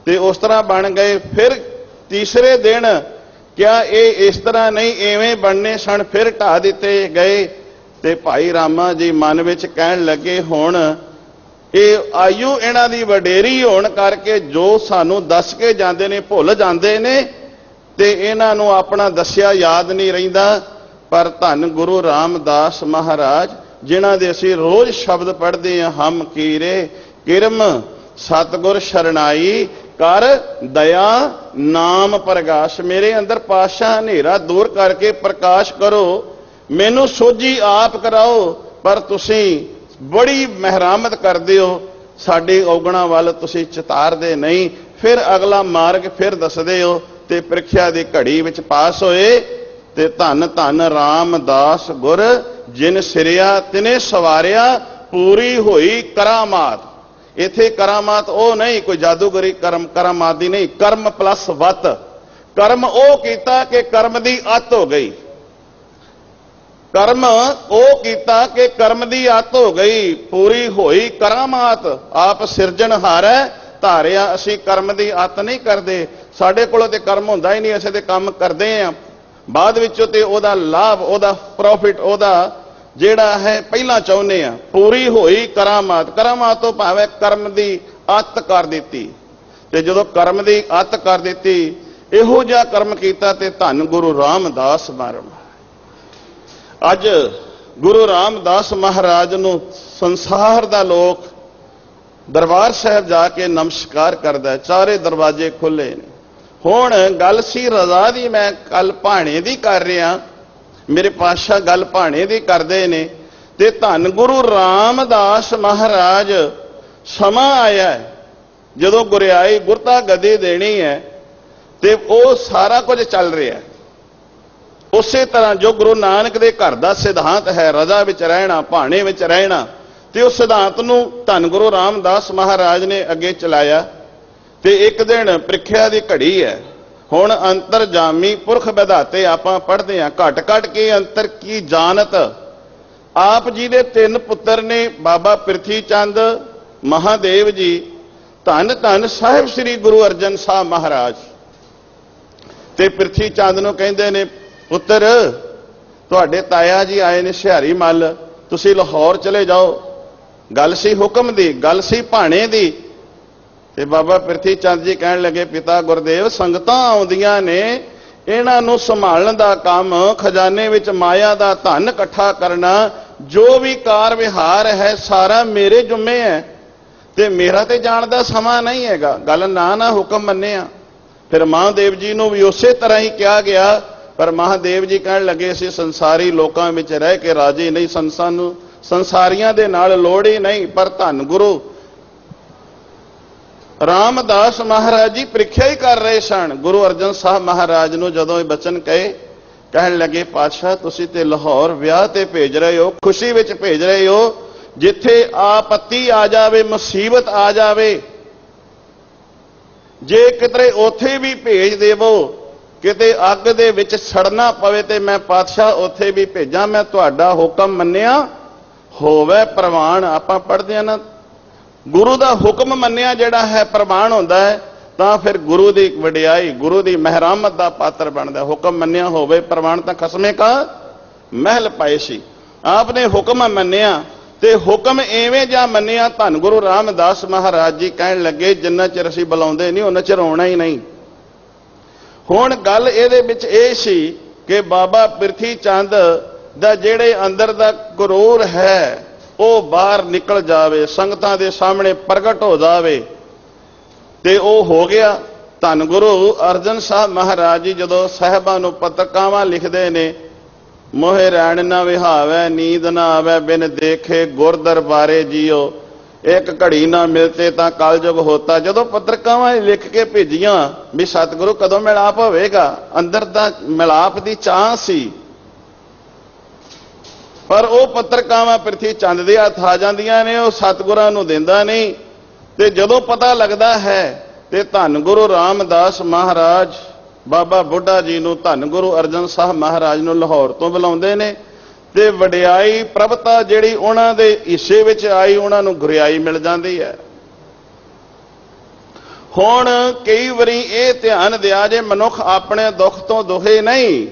ਤੇ ਉਸ ਤਰ੍ਹਾਂ ਬਣ ਗਏ। ਫਿਰ ਤੀਸਰੇ ਦਿਨ ਕਿਹਾ ਇਹ ਇਸ ਤਰ੍ਹਾਂ ਨਹੀਂ, ਐਵੇਂ ਬਣਨੇ ਸਨ, ਫਿਰ ਢਾ ਦਿੱਤੇ ਗਏ। ਤੇ ਭਾਈ ਰਾਮਾ ਜੀ ਮਨ ਵਿੱਚ ਕਹਿਣ ਲੱਗੇ, ਹੁਣ ਇਹ ਆਯੂ ਇਹਨਾਂ ਦੀ ਵਡੇਰੀ ਹੋਣ ਕਰਕੇ ਜੋ ਸਾਨੂੰ ਦੱਸ ਕੇ ਜਾਂਦੇ ਨੇ ਭੁੱਲ ਜਾਂਦੇ ਨੇ, ਤੇ ਇਹਨਾਂ ਨੂੰ ਆਪਣਾ ਦੱਸਿਆ ਯਾਦ ਨਹੀਂ ਰਹਿੰਦਾ। ਪਰ ਧੰਨ ਗੁਰੂ ਰਾਮਦਾਸ ਮਹਾਰਾਜ ਜਿਨ੍ਹਾਂ ਦੇ ਅਸੀਂ ਰੋਜ਼ ਸ਼ਬਦ ਪੜ੍ਹਦੇ ਹਾਂ, ਹਮ ਕੀਰੇ ਕਿਰਮ ਸਤਿਗੁਰ ਸ਼ਰਨਾਈ, ਕਰ ਦਇਆ ਨਾਮ ਪ੍ਰਗਾਸ਼। ਮੇਰੇ ਅੰਦਰ ਪਾਸ਼ਾ ਹਨੇਰਾ ਦੂਰ ਕਰਕੇ ਪ੍ਰਕਾਸ਼ ਕਰੋ, ਮੈਨੂੰ ਸੋਝੀ ਆਪ ਕਰਾਓ। ਪਰ ਤੁਸੀਂ ਬੜੀ ਮਹਿਰਾਮਤ ਕਰਦੇ ਹੋ, ਸਾਡੇ ਔਗਣਾ ਵੱਲ ਤੁਸੀਂ ਚਿਤਾਰਦੇ ਨਹੀਂ। ਫਿਰ ਅਗਲਾ ਮਾਰਗ ਫਿਰ ਦੱਸਦੇ ਹੋ। ਤੇ ਪ੍ਰੀਖਿਆ ਦੀ ਘੜੀ ਵਿੱਚ ਪਾਸ ਹੋਏ। ਤੇ ਧੰਨ ਧੰਨ ਰਾਮਦਾਸ ਗੁਰ, ਜਿਨ ਸਿਰਿਆ ਤਿਨੇ ਸਵਾਰਿਆ, ਪੂਰੀ ਹੋਈ ਕਰਾਮਾਤ। ਇੱਥੇ ਕਰਾਮਾਤ ਉਹ ਨਹੀਂ ਕੋਈ ਜਾਦੂਗਰੀ ਕਰਾਮਾਤ ਦੀ ਨਹੀਂ, ਕਰਮ ਪਲੱਸ ਵੱਤ। ਕਰਮ ਉਹ ਕੀਤਾ ਕਿ ਕਰਮ ਦੀ ਅੱਤ ਹੋ ਗਈ। ਕਰਮ ਉਹ ਕੀਤਾ ਕਿ ਕਰਮ ਦੀ ਅੱਤ ਹੋ ਗਈ। ਪੂਰੀ ਹੋਈ ਕਰਾਮਾਤ। ਆਪ ਸਿਰਜਣਹਾਰ ਹੈ, ਧਾਰਿਆ। ਅਸੀਂ ਕਰਮ ਦੀ ਅੱਤ ਨਹੀਂ ਕਰਦੇ, ਸਾਡੇ ਕੋਲੋਂ ਤੇ ਕਰਮ ਹੁੰਦਾ ਹੀ ਨਹੀਂ, ਅਸੀਂ ਤੇ ਕੰਮ ਕਰਦੇ ਆ ਬਾਅਦ ਵਿੱਚੋਂ, ਤੇ ਉਹਦਾ ਲਾਭ, ਉਹਦਾ ਪ੍ਰੋਫਿਟ, ਉਹਦਾ ਜਿਹੜਾ ਹੈ ਪਹਿਲਾਂ ਚਾਹੁੰਦੇ ਆ। ਪੂਰੀ ਹੋਈ ਕਰਾਮਾਤ। ਕਰਾਮਾਤ ਤੋਂ ਭਾਵੇਂ ਕਰਮ ਦੀ ਅੱਤ ਕਰ ਦਿੱਤੀ। ਤੇ ਜਦੋਂ ਕਰਮ ਦੀ ਅੱਤ ਕਰ ਦਿੱਤੀ, ਇਹੋ ਜਿਹਾ ਕਰਮ ਕੀਤਾ। ਤੇ ਧੰਨ ਗੁਰੂ ਰਾਮਦਾਸ ਮਹਾਰਾਜ, ਅੱਜ ਗੁਰੂ ਰਾਮਦਾਸ ਮਹਾਰਾਜ ਨੂੰ ਸੰਸਾਰ ਦਾ ਲੋਕ ਦਰਬਾਰ ਸਾਹਿਬ ਜਾ ਕੇ ਨਮਸਕਾਰ ਕਰਦਾ। ਚਾਰੇ ਦਰਵਾਜ਼ੇ ਖੁੱਲੇ ਨੇ। ਹੁਣ ਗੱਲ ਸੀ ਰਜ਼ਾ ਦੀ, ਮੈਂ ਕੱਲ ਭਾਣੇ ਦੀ ਕਰ ਰਿਹਾ, ਮੇਰੇ ਪਾਤਸ਼ਾਹ ਗੱਲ ਭਾਣੇ ਦੀ ਕਰਦੇ ਨੇ। ਤੇ ਧੰਨ ਗੁਰੂ ਰਾਮਦਾਸ ਮਹਾਰਾਜ ਸਮਾਂ ਆਇਆ ਜਦੋਂ ਗੁਰਿਆਈ ਗੁਰਤਾ ਗੱਦੀ ਦੇਣੀ ਹੈ, ਤੇ ਉਹ ਸਾਰਾ ਕੁਝ ਚੱਲ ਰਿਹਾ। ਉਸੇ ਤਰ੍ਹਾਂ ਜੋ ਗੁਰੂ ਨਾਨਕ ਦੇ ਘਰ ਦਾ ਸਿਧਾਂਤ ਹੈ, ਰਜ਼ਾ ਵਿੱਚ ਰਹਿਣਾ, ਭਾਣੇ ਵਿੱਚ ਰਹਿਣਾ, ਤੇ ਉਸ ਸਿਧਾਂਤ ਨੂੰ ਧੰਨ ਗੁਰੂ ਰਾਮਦਾਸ ਮਹਾਰਾਜ ਨੇ ਅੱਗੇ ਚਲਾਇਆ। ਤੇ ਇੱਕ ਦਿਨ ਪ੍ਰੀਖਿਆ ਦੀ ਘੜੀ ਹੈ। ਹੁਣ ਅੰਤਰਜਾਮੀ ਪੁਰਖ ਵਿਧਾਤੇ ਆਪਾਂ ਪੜ੍ਹਦੇ ਹਾਂ, ਘਟ ਘਟ ਕੇ ਅੰਤਰ ਕੀ ਜਾਣਤ। ਆਪ ਜੀ ਦੇ 3 ਪੁੱਤਰ ਨੇ, ਬਾਬਾ ਪ੍ਰਿਥੀ ਚੰਦ, ਮਹਾਦੇਵ ਜੀ, ਧੰਨ ਧੰਨ ਸਾਹਿਬ ਸ੍ਰੀ ਗੁਰੂ ਅਰਜਨ ਸਾਹਿਬ ਮਹਾਰਾਜ। ਤੇ ਪ੍ਰਿਥੀ ਚੰਦ ਨੂੰ ਕਹਿੰਦੇ ਨੇ, ਪੁੱਤਰ ਤੁਹਾਡੇ ਤਾਇਆ ਜੀ ਆਏ ਨੇ ਸਿਹਾਰੀ ਮੱਲ, ਤੁਸੀਂ ਲਾਹੌਰ ਚਲੇ ਜਾਓ। ਗੱਲ ਸੀ ਹੁਕਮ ਦੀ, ਗੱਲ ਸੀ ਭਾਣੇ ਦੀ। ਤੇ ਬਾਬਾ ਪ੍ਰਿਥੀ ਚੰਦ ਜੀ ਕਹਿਣ ਲੱਗੇ, ਪਿਤਾ ਗੁਰਦੇਵ, ਸੰਗਤਾਂ ਆਉਂਦੀਆਂ ਨੇ, ਇਹਨਾਂ ਨੂੰ ਸੰਭਾਲਣ ਦਾ ਕੰਮ, ਖਜ਼ਾਨੇ ਵਿੱਚ ਮਾਇਆ ਦਾ ਧਨ ਇਕੱਠਾ ਕਰਨਾ, ਜੋ ਵੀ ਕਾਰ ਵਿਹਾਰ ਹੈ ਸਾਰਾ ਮੇਰੇ ਜੁੰਮੇ ਹੈ ਤੇ ਮੇਰਾ ਤੇ ਜਾਣ ਦਾ ਸਮਾਂ ਨਹੀਂ ਹੈਗਾ। ਗੱਲ ਨਾ ਹੁਕਮ ਮੰਨਿਆ। ਫਿਰ ਮਹਾਦੇਵ ਜੀ ਨੂੰ ਵੀ ਉਸੇ ਤਰ੍ਹਾਂ ਹੀ ਕਿਹਾ ਗਿਆ, ਪਰ ਮਹਾਦੇਵ ਜੀ ਕਹਿਣ ਲੱਗੇ ਅਸੀਂ ਸੰਸਾਰੀ ਲੋਕਾਂ ਵਿੱਚ ਰਹਿ ਕੇ ਰਾਜੀ ਨਹੀਂ, ਸਾਨੂੰ ਸੰਸਾਰੀਆਂ ਦੇ ਨਾਲ ਲੋੜ ਹੀ ਨਹੀਂ। ਪਰ ਧੰਨ ਗੁਰੂ ਰਾਮਦਾਸ ਮਹਾਰਾਜ ਜੀ ਪ੍ਰੀਖਿਆ ਹੀ ਕਰ ਰਹੇ ਸਨ। ਗੁਰੂ ਅਰਜਨ ਸਾਹਿਬ ਮਹਾਰਾਜ ਨੂੰ ਜਦੋਂ ਇਹ ਬਚਨ ਕਹੇ, ਕਹਿਣ ਲੱਗੇ ਪਾਤਸ਼ਾਹ ਤੁਸੀਂ ਤੇ ਲਾਹੌਰ ਵਿਆਹ ਤੇ ਭੇਜ ਰਹੇ ਹੋ, ਖੁਸ਼ੀ ਵਿੱਚ ਭੇਜ ਰਹੇ ਹੋ, ਜਿੱਥੇ ਆਪੱਤੀ ਆ ਜਾਵੇ, ਮੁਸੀਬਤ ਆ ਜਾਵੇ, ਜੇ ਕਿਤੇ ਉੱਥੇ ਵੀ ਭੇਜ ਦੇਵੋ, ਕਿਤੇ ਅੱਗ ਦੇ ਵਿੱਚ ਸੜਨਾ ਪਵੇ ਤੇ ਮੈਂ ਪਾਤਸ਼ਾਹ ਉੱਥੇ ਵੀ ਭੇਜਾਂ, ਮੈਂ ਤੁਹਾਡਾ ਹੁਕਮ ਮੰਨਿਆ ਹੋਵੇ ਪ੍ਰਵਾਨ। ਆਪਾਂ ਪੜ੍ਹਦੇ ਆ ਨਾ, ਗੁਰੂ ਦਾ ਹੁਕਮ ਮੰਨਿਆ ਜਿਹੜਾ ਹੈ ਪ੍ਰਵਾਨ ਹੁੰਦਾ ਹੈ, ਤਾਂ ਫਿਰ ਗੁਰੂ ਦੀ ਵਡਿਆਈ, ਗੁਰੂ ਦੀ ਮਹਿਰਮਤ ਦਾ ਪਾਤਰ ਬਣਦਾ। ਹੁਕਮ ਮੰਨਿਆ ਹੋਵੇ ਪ੍ਰਵਾਨ ਤਾਂ ਖਸਮੇ ਕਾ ਮਹਿਲ ਪਾਏ ਸੀ। ਆਪਨੇ ਹੁਕਮ ਮੰਨਿਆ ਤੇ ਹੁਕਮ ਐਵੇਂ ਜਾਂ ਮੰਨਿਆ, ਧੰਨ ਗੁਰੂ ਰਾਮਦਾਸ ਮਹਾਰਾਜ ਜੀ ਕਹਿਣ ਲੱਗੇ ਜਿੰਨਾ ਚਿਰ ਅਸੀਂ ਬੁਲਾਉਂਦੇ ਨਹੀਂ ਉਹਨਾਂ ਚਿਰ ਆਉਣਾ ਹੀ ਨਹੀਂ। ਹੁਣ ਗੱਲ ਇਹਦੇ ਵਿੱਚ ਇਹ ਸੀ ਕਿ ਬਾਬਾ ਪ੍ਰਿਥੀ ਚੰਦ ਦਾ ਜਿਹੜੇ ਅੰਦਰ ਦਾ ਗੁਰੂਰ ਹੈ ਉਹ ਬਾਹਰ ਨਿਕਲ ਜਾਵੇ, ਸੰਗਤਾਂ ਦੇ ਸਾਹਮਣੇ ਪ੍ਰਗਟ ਹੋ ਜਾਵੇ, ਤੇ ਉਹ ਹੋ ਗਿਆ। ਧੰਨ ਗੁਰੂ ਅਰਜਨ ਸਾਹਿਬ ਮਹਾਰਾਜ ਜੀ ਜਦੋਂ ਸਾਹਿਬਾਂ ਨੂੰ ਪਤਰਕਾਵਾਂ ਲਿਖਦੇ ਨੇ, ਮੋਹਿ ਰੈਣ ਨਾ ਵਿਹਾਵੈ, ਨੀਂਦ ਨਾ ਆਵੈ, ਬਿਨ ਦੇਖੇ ਗੁਰ ਦਰਬਾਰੇ ਜੀਓ, ਇੱਕ ਘੜੀ ਨਾ ਮਿਲਤੇ ਤਾਂ ਕਲਯੁਗ ਹੋਤਾ। ਜਦੋਂ ਪਤਰਕਾਵਾਂ ਲਿਖ ਕੇ ਭੇਜੀਆਂ ਵੀ ਸਤਿਗੁਰੂ ਕਦੋਂ ਮਿਲਾਪ ਹੋਵੇਗਾ, ਅੰਦਰ ਦਾ ਮਿਲਾਪ ਦੀ ਚਾਹ ਸੀ, ਪਰ ਉਹ ਪੱਤਰਕਾਵਾਂ ਪ੍ਰਿਥੀ ਚੰਦ ਦੇ ਹੱਥ ਆ ਜਾਂਦੀਆਂ ਨੇ, ਉਹ ਸਤਿਗੁਰਾਂ ਨੂੰ ਦਿੰਦਾ ਨਹੀਂ। ਤੇ ਜਦੋਂ ਪਤਾ ਲੱਗਦਾ ਹੈ ਤੇ ਧੰਨ ਗੁਰੂ ਰਾਮਦਾਸ ਮਹਾਰਾਜ ਬਾਬਾ ਬੁੱਢਾ ਜੀ ਨੂੰ, ਧੰਨ ਗੁਰੂ ਅਰਜਨ ਸਾਹਿਬ ਮਹਾਰਾਜ ਨੂੰ ਲਾਹੌਰ ਤੋਂ ਬੁਲਾਉਂਦੇ ਨੇ, ਤੇ ਵਡਿਆਈ ਪ੍ਰਭਤਾ ਜਿਹੜੀ ਉਹਨਾਂ ਦੇ ਹਿੱਸੇ ਵਿੱਚ ਆਈ, ਉਹਨਾਂ ਨੂੰ ਗੁਰਿਆਈ ਮਿਲ ਜਾਂਦੀ ਹੈ। ਹੁਣ ਕਈ ਵਾਰੀ ਇਹ ਧਿਆਨ ਦਿਆ ਜੇ ਮਨੁੱਖ ਆਪਣੇ ਦੁੱਖ ਤੋਂ ਦੁਖੇ ਨਹੀਂ,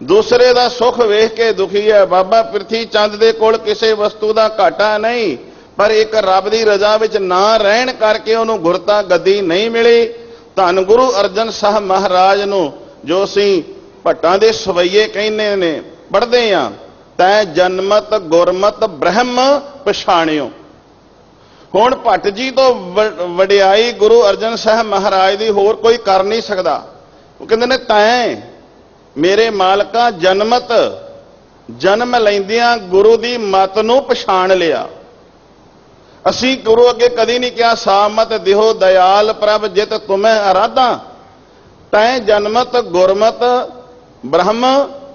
ਦੂਸਰੇ ਦਾ ਸੁੱਖ ਵੇਖ ਕੇ ਦੁਖੀ ਹੈ। ਬਾਬਾ ਪ੍ਰਿਥੀ ਚੰਦ ਦੇ ਕੋਲ ਕਿਸੇ ਵਸਤੂ ਦਾ ਘਾਟਾ ਨਹੀਂ, ਪਰ ਇੱਕ ਰੱਬ ਦੀ ਰਜ਼ਾ ਵਿੱਚ ਨਾ ਰਹਿਣ ਕਰਕੇ ਉਹਨੂੰ ਗੁਰਤਾ ਗੱਦੀ ਨਹੀਂ ਮਿਲੀ। ਧੰਨ ਗੁਰੂ ਅਰਜਨ ਸਾਹਿਬ ਮਹਾਰਾਜ ਨੂੰ ਜੋ ਅਸੀਂ ਭੱਟਾਂ ਦੇ ਸਵਈਏ ਕਹਿੰਦੇ ਨੇ, ਪੜ੍ਹਦੇ ਆ, ਤੈ ਜਨਮਤ ਗੁਰਮਤ ਬ੍ਰਹਮ ਪਛਾਣਿਓ। ਹੁਣ ਭੱਟ ਜੀ ਤੋਂ ਵਡਿਆਈ ਗੁਰੂ ਅਰਜਨ ਸਾਹਿਬ ਮਹਾਰਾਜ ਦੀ ਹੋਰ ਕੋਈ ਕਰ ਨਹੀਂ ਸਕਦਾ। ਉਹ ਕਹਿੰਦੇ ਨੇ ਤੈਂ ਮੇਰੇ ਮਾਲਕਾ ਜਨਮਤ, ਜਨਮ ਲੈਂਦਿਆਂ ਗੁਰੂ ਦੀ ਮਤ ਨੂੰ ਪਛਾਣ ਲਿਆ। ਅਸੀਂ ਗੁਰੂ ਅੱਗੇ ਕਦੀ ਨਹੀਂ ਕਿਹਾ ਸਾਮਤ ਦਿਹੋ ਦਇਆਲ ਪ੍ਰਭ ਜਿਤ ਤੁਮੈ ਅਰਾਧਾ। ਤੈਂ ਜਨਮਤ ਗੁਰਮਤ ਬ੍ਰਹਮ,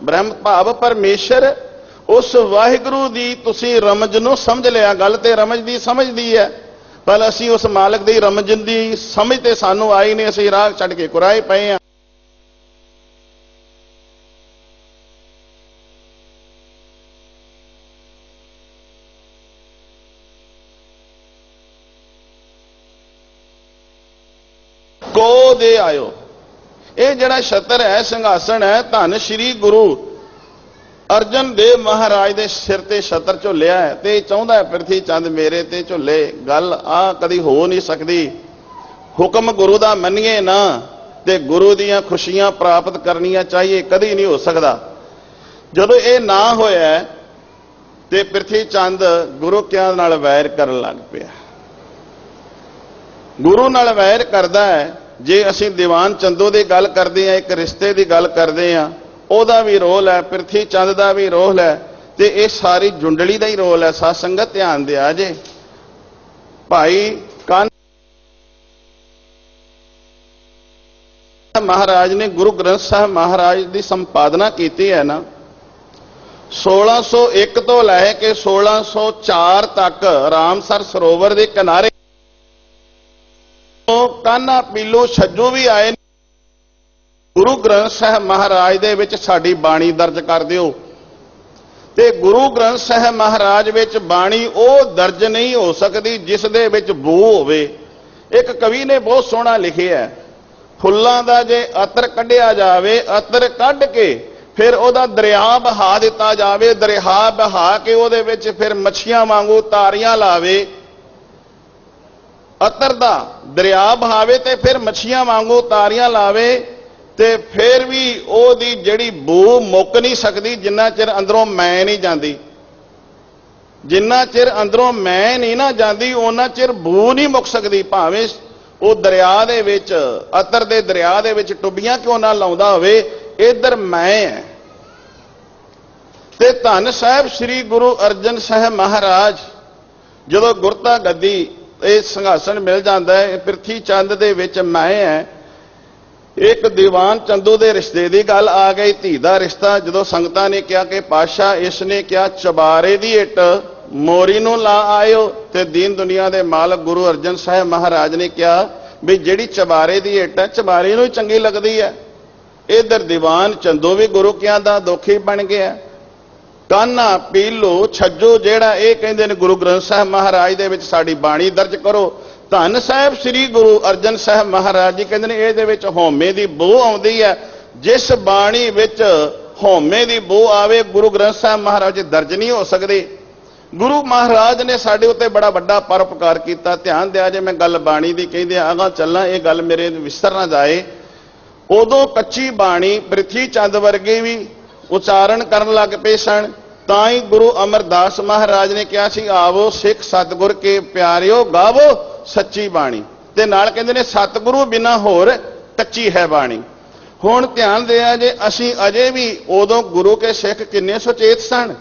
ਬ੍ਰਹਮ ਭਾਵ ਪਰਮੇਸ਼ਰ, ਉਸ ਵਾਹਿਗੁਰੂ ਦੀ ਤੁਸੀਂ ਰਮਜ ਨੂੰ ਸਮਝ ਲਿਆ। ਗੱਲ ਤੇ ਰਮਜ ਦੀ ਸਮਝਦੀ ਹੈ, ਪਰ ਅਸੀਂ ਉਸ ਮਾਲਕ ਦੀ ਰਮਜ ਦੀ ਸਮਝ ਤੇ ਸਾਨੂੰ ਆਈ ਨਹੀਂ, ਅਸੀਂ ਰਾਹ ਛੱਡ ਕੇ ਕੁਰਾਏ ਪਏ ਹਾਂ। ਕੋ ਦੇ ਆਇਓ, ਇਹ ਜਿਹੜਾ ਛਤਰ ਹੈ, ਸਿੰਘਾਸਣ ਹੈ, ਧੰਨ ਸ਼੍ਰੀ ਗੁਰੂ ਅਰਜਨ ਦੇਵ ਮਹਾਰਾਜ ਦੇ ਸਿਰ ਤੇ ਛਤਰ ਝੁੱਲਿਆ ਹੈ, ਤੇ ਚਾਹੁੰਦਾ ਹੈ ਪ੍ਰਿਥੀ ਚੰਦ ਮੇਰੇ ਤੇ ਝੁੱਲੇ। ਗੱਲ ਆ ਕਦੀ ਹੋ ਨਹੀਂ ਸਕਦੀ। ਹੁਕਮ ਗੁਰੂ ਦਾ ਮੰਨੀਏ ਨਾ ਤੇ ਗੁਰੂ ਦੀਆਂ ਖੁਸ਼ੀਆਂ ਪ੍ਰਾਪਤ ਕਰਨੀਆਂ ਚਾਹੀਏ, ਕਦੀ ਨਹੀਂ ਹੋ ਸਕਦਾ। ਜਦੋਂ ਇਹ ਨਾ ਹੋਇਆ ਤੇ ਪ੍ਰਿਥੀ ਚੰਦ ਗੁਰੂ ਕਿਆਂ ਨਾਲ ਵੈਰ ਕਰਨ ਲੱਗ ਪਿਆ। ਗੁਰੂ ਨਾਲ ਵੈਰ ਕਰਦਾ ਹੈ। ਜੇ ਅਸੀਂ ਦੀਵਾਨ ਚੰਦੋ ਦੀ ਗੱਲ ਕਰਦੇ ਹਾਂ, ਇੱਕ ਰਿਸ਼ਤੇ ਦੀ ਗੱਲ ਕਰਦੇ ਹਾਂ, ਉਹਦਾ ਵੀ ਰੋਲ ਹੈ, ਪ੍ਰਿਥੀ ਚੰਦ ਦਾ ਵੀ ਰੋਲ ਹੈ, ਤੇ ਇਹ ਸਾਰੀ ਜੁੰਡਲੀ ਦਾ ਹੀ ਰੋਲ ਹੈ। ਸਾਧ ਸੰਗਤ ਧਿਆਨ ਦਿਆ ਜੇ। ਭਾਈ ਕਾਨ ਮਹਾਰਾਜ ਨੇ ਗੁਰੂ ਗ੍ਰੰਥ ਸਾਹਿਬ ਮਹਾਰਾਜ ਦੀ ਸੰਪਾਦਨਾ ਕੀਤੀ ਹੈ ਨਾ, 1601 ਤੋਂ ਲੈ ਕੇ 1604 ਤੱਕ ਰਾਮਸਰ ਸਰੋਵਰ ਦੇ ਕਿਨਾਰੇ ਕਾਨਾ ਪੀਲੂ ਛੱਜੂ ਵੀ ਆਏ। ਗੁਰੂ ਗ੍ਰੰਥ ਸਾਹਿਬ ਮਹਾਰਾਜ ਦੇ ਵਿੱਚ ਸਾਡੀ ਬਾਣੀ ਦਰਜ ਕਰ ਦਿਓ। ਤੇ ਗੁਰੂ ਗ੍ਰੰਥ ਸਾਹਿਬ ਮਹਾਰਾਜ ਵਿੱਚ ਬਾਣੀ ਉਹ ਦਰਜ ਨਹੀਂ ਹੋ ਸਕਦੀ ਜਿਸ ਦੇ ਵਿੱਚ ਬੂ ਹੋਵੇ। ਇੱਕ ਕਵੀ ਨੇ ਬਹੁਤ ਸੋਹਣਾ ਲਿਖਿਆ, ਫੁੱਲਾਂ ਦਾ ਜੇ ਅਤਰ ਕੱਢਿਆ ਜਾਵੇ, ਅਤਰ ਕੱਢ ਕੇ ਫਿਰ ਉਹਦਾ ਦਰਿਆ ਬਹਾ ਦਿੱਤਾ ਜਾਵੇ, ਦਰਿਆ ਬਹਾ ਕੇ ਉਹਦੇ ਵਿੱਚ ਫਿਰ ਮੱਛੀਆਂ ਵਾਂਗੂ ਤਾਰੀਆਂ ਲਾਵੇ। ਅਤਰ ਦਾ ਦਰਿਆ ਬਹਾਵੇ ਤੇ ਫਿਰ ਮੱਛੀਆਂ ਵਾਂਗੂ ਤਾਰੀਆਂ ਲਾਵੇ, ਤੇ ਫਿਰ ਵੀ ਉਹਦੀ ਜਿਹੜੀ ਬੂ ਮੁੱਕ ਨਹੀਂ ਸਕਦੀ ਜਿੰਨਾ ਚਿਰ ਅੰਦਰੋਂ ਮੈਂ ਨਹੀਂ ਜਾਂਦੀ। ਜਿੰਨਾ ਚਿਰ ਅੰਦਰੋਂ ਮੈਂ ਨਹੀਂ ਨਾ ਜਾਂਦੀ ਉਹਨਾਂ ਚਿਰ ਬੂ ਨਹੀਂ ਮੁੱਕ ਸਕਦੀ। ਭਾਵੇਂ ਉਹ ਦਰਿਆ ਦੇ ਵਿੱਚ, ਅਤਰ ਦੇ ਦਰਿਆ ਦੇ ਵਿੱਚ ਟੁੱਬੀਆਂ ਕਿਉਂ ਨਾ ਲਾਉਂਦਾ ਹੋਵੇ, ਇੱਧਰ ਮੈਂ ਹੈ। ਤੇ ਧੰਨ ਸਾਹਿਬ ਸ੍ਰੀ ਗੁਰੂ ਅਰਜਨ ਸਾਹਿਬ ਮਹਾਰਾਜ ਜਦੋਂ ਗੁਰਤਾ ਗੱਦੀ ਇਹ ਸਿੰਘਾਸਣ ਮਿਲ ਜਾਂਦਾ ਹੈ, ਪ੍ਰਿਥੀ ਚੰਦ ਦੇ ਵਿੱਚ ਮੈਂ ਹੈ। ਇੱਕ ਦੀਵਾਨ ਚੰਦੂ ਦੇ ਰਿਸ਼ਤੇ ਦੀ ਗੱਲ ਆ ਗਈ, ਧੀ ਦਾ ਰਿਸ਼ਤਾ। ਜਦੋਂ ਸੰਗਤਾਂ ਨੇ ਕਿਹਾ ਕਿ ਪਾਤਸ਼ਾਹ ਇਸ ਨੇ ਕਿਹਾ ਚਬਾਰੇ ਦੀ ਇੱਟ ਮੋਰੀ ਨੂੰ ਲਾ ਆਇਓ, ਤੇ ਦੀਨ ਦੁਨੀਆ ਦੇ ਮਾਲਕ ਗੁਰੂ ਅਰਜਨ ਸਾਹਿਬ ਮਹਾਰਾਜ ਨੇ ਕਿਹਾ ਵੀ ਜਿਹੜੀ ਚਬਾਰੇ ਦੀ ਇੱਟ ਹੈ ਚਬਾਰੇ ਨੂੰ ਹੀ ਚੰਗੀ ਲੱਗਦੀ ਹੈ। ਇਧਰ ਦੀਵਾਨ ਚੰਦੂ ਵੀ ਗੁਰੂ ਕਿਆਂ ਦਾ ਦੁਖੀ ਬਣ ਗਿਆ। ਕਾਨਾ ਪੀਲੋ ਛੱਜੋ ਜਿਹੜਾ ਇਹ ਕਹਿੰਦੇ ਨੇ ਗੁਰੂ ਗ੍ਰੰਥ ਸਾਹਿਬ ਮਹਾਰਾਜ ਦੇ ਵਿੱਚ ਸਾਡੀ ਬਾਣੀ ਦਰਜ ਕਰੋ। ਧੰਨ ਸਾਹਿਬ ਸ੍ਰੀ ਗੁਰੂ ਅਰਜਨ ਸਾਹਿਬ ਮਹਾਰਾਜ ਜੀ ਕਹਿੰਦੇ ਨੇ ਇਹਦੇ ਵਿੱਚ ਹਉਮੈ ਦੀ ਬੂ ਆਉਂਦੀ ਹੈ। ਜਿਸ ਬਾਣੀ ਵਿੱਚ ਹਉਮੈ ਦੀ ਬੂ ਆਵੇ ਗੁਰੂ ਗ੍ਰੰਥ ਸਾਹਿਬ ਮਹਾਰਾਜ ਜੀ ਦਰਜ ਨਹੀਂ ਹੋ ਸਕਦੇ। ਗੁਰੂ ਮਹਾਰਾਜ ਨੇ ਸਾਡੇ ਉੱਤੇ ਬੜਾ ਵੱਡਾ ਪਰਉਪਕਾਰ ਕੀਤਾ। ਧਿਆਨ ਦਿਆ ਜੇ ਮੈਂ ਗੱਲ ਬਾਣੀ ਦੀ ਕਹਿੰਦੇ ਆਗਾ ਚੱਲਾਂ, ਇਹ ਗੱਲ ਮੇਰੇ ਵਿਸਰ ਨਾ ਜਾਏ। ਉਦੋਂ ਕੱਚੀ ਬਾਣੀ ਪ੍ਰਿਥੀ ਚੰਦ ਵਰਗੇ ਵੀ ਉਚਾਰਨ ਕਰਨ ਲੱਗ ਪਏ ਸਨ। ਤਾਂ ਹੀ ਗੁਰੂ ਅਮਰਦਾਸ ਮਹਾਰਾਜ ਨੇ ਕਿਹਾ ਸੀ ਆਵੋ ਸਿੱਖ ਸਤਿਗੁਰ ਕੇ ਪਿਆਰਿਓ ਗਾਵੋ ਸੱਚੀ ਬਾਣੀ। ਤੇ ਨਾਲ ਕਹਿੰਦੇ ਨੇ ਸਤਿਗੁਰੂ ਬਿਨਾਂ ਹੋਰ ਕੱਚੀ ਹੈ ਬਾਣੀ। ਹੁਣ ਧਿਆਨ ਦਿਆ ਜੇ ਅਸੀਂ ਅਜੇ ਵੀ ਉਦੋਂ ਗੁਰੂ ਕੇ ਸਿੱਖ ਕਿੰਨੇ ਸੁਚੇਤ ਸਨ।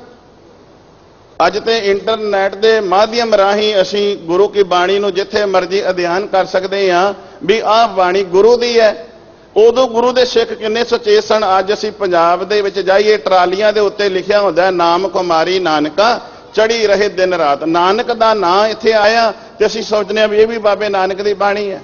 ਅੱਜ ਤੇ ਇੰਟਰਨੈਟ ਦੇ ਮਾਧਿਅਮ ਰਾਹੀਂ ਅਸੀਂ ਗੁਰੂ ਕੀ ਬਾਣੀ ਨੂੰ ਜਿੱਥੇ ਮਰਜ਼ੀ ਅਧਿਐਨ ਕਰ ਸਕਦੇ ਹਾਂ ਵੀ ਆਹ ਬਾਣੀ ਗੁਰੂ ਦੀ ਹੈ। ਉਦੋਂ ਗੁਰੂ ਦੇ ਸਿੱਖ ਕਿੰਨੇ ਸੁਚੇਤ ਸਨ। ਅੱਜ ਅਸੀਂ ਪੰਜਾਬ ਦੇ ਵਿੱਚ ਜਾਈਏ, ਟਰਾਲੀਆਂ ਦੇ ਉੱਤੇ ਲਿਖਿਆ ਹੁੰਦਾ ਨਾਮ ਕੁਮਾਰੀ ਨਾਨਕਾ ਚੜੀ ਰਹੇ ਦਿਨ ਰਾਤ। ਨਾਨਕ ਦਾ ਨਾਂ ਇੱਥੇ ਆਇਆ ਤੇ ਅਸੀਂ ਸੋਚਦੇ ਹਾਂ ਵੀ ਇਹ ਵੀ ਬਾਬੇ ਨਾਨਕ ਦੀ ਬਾਣੀ ਹੈ।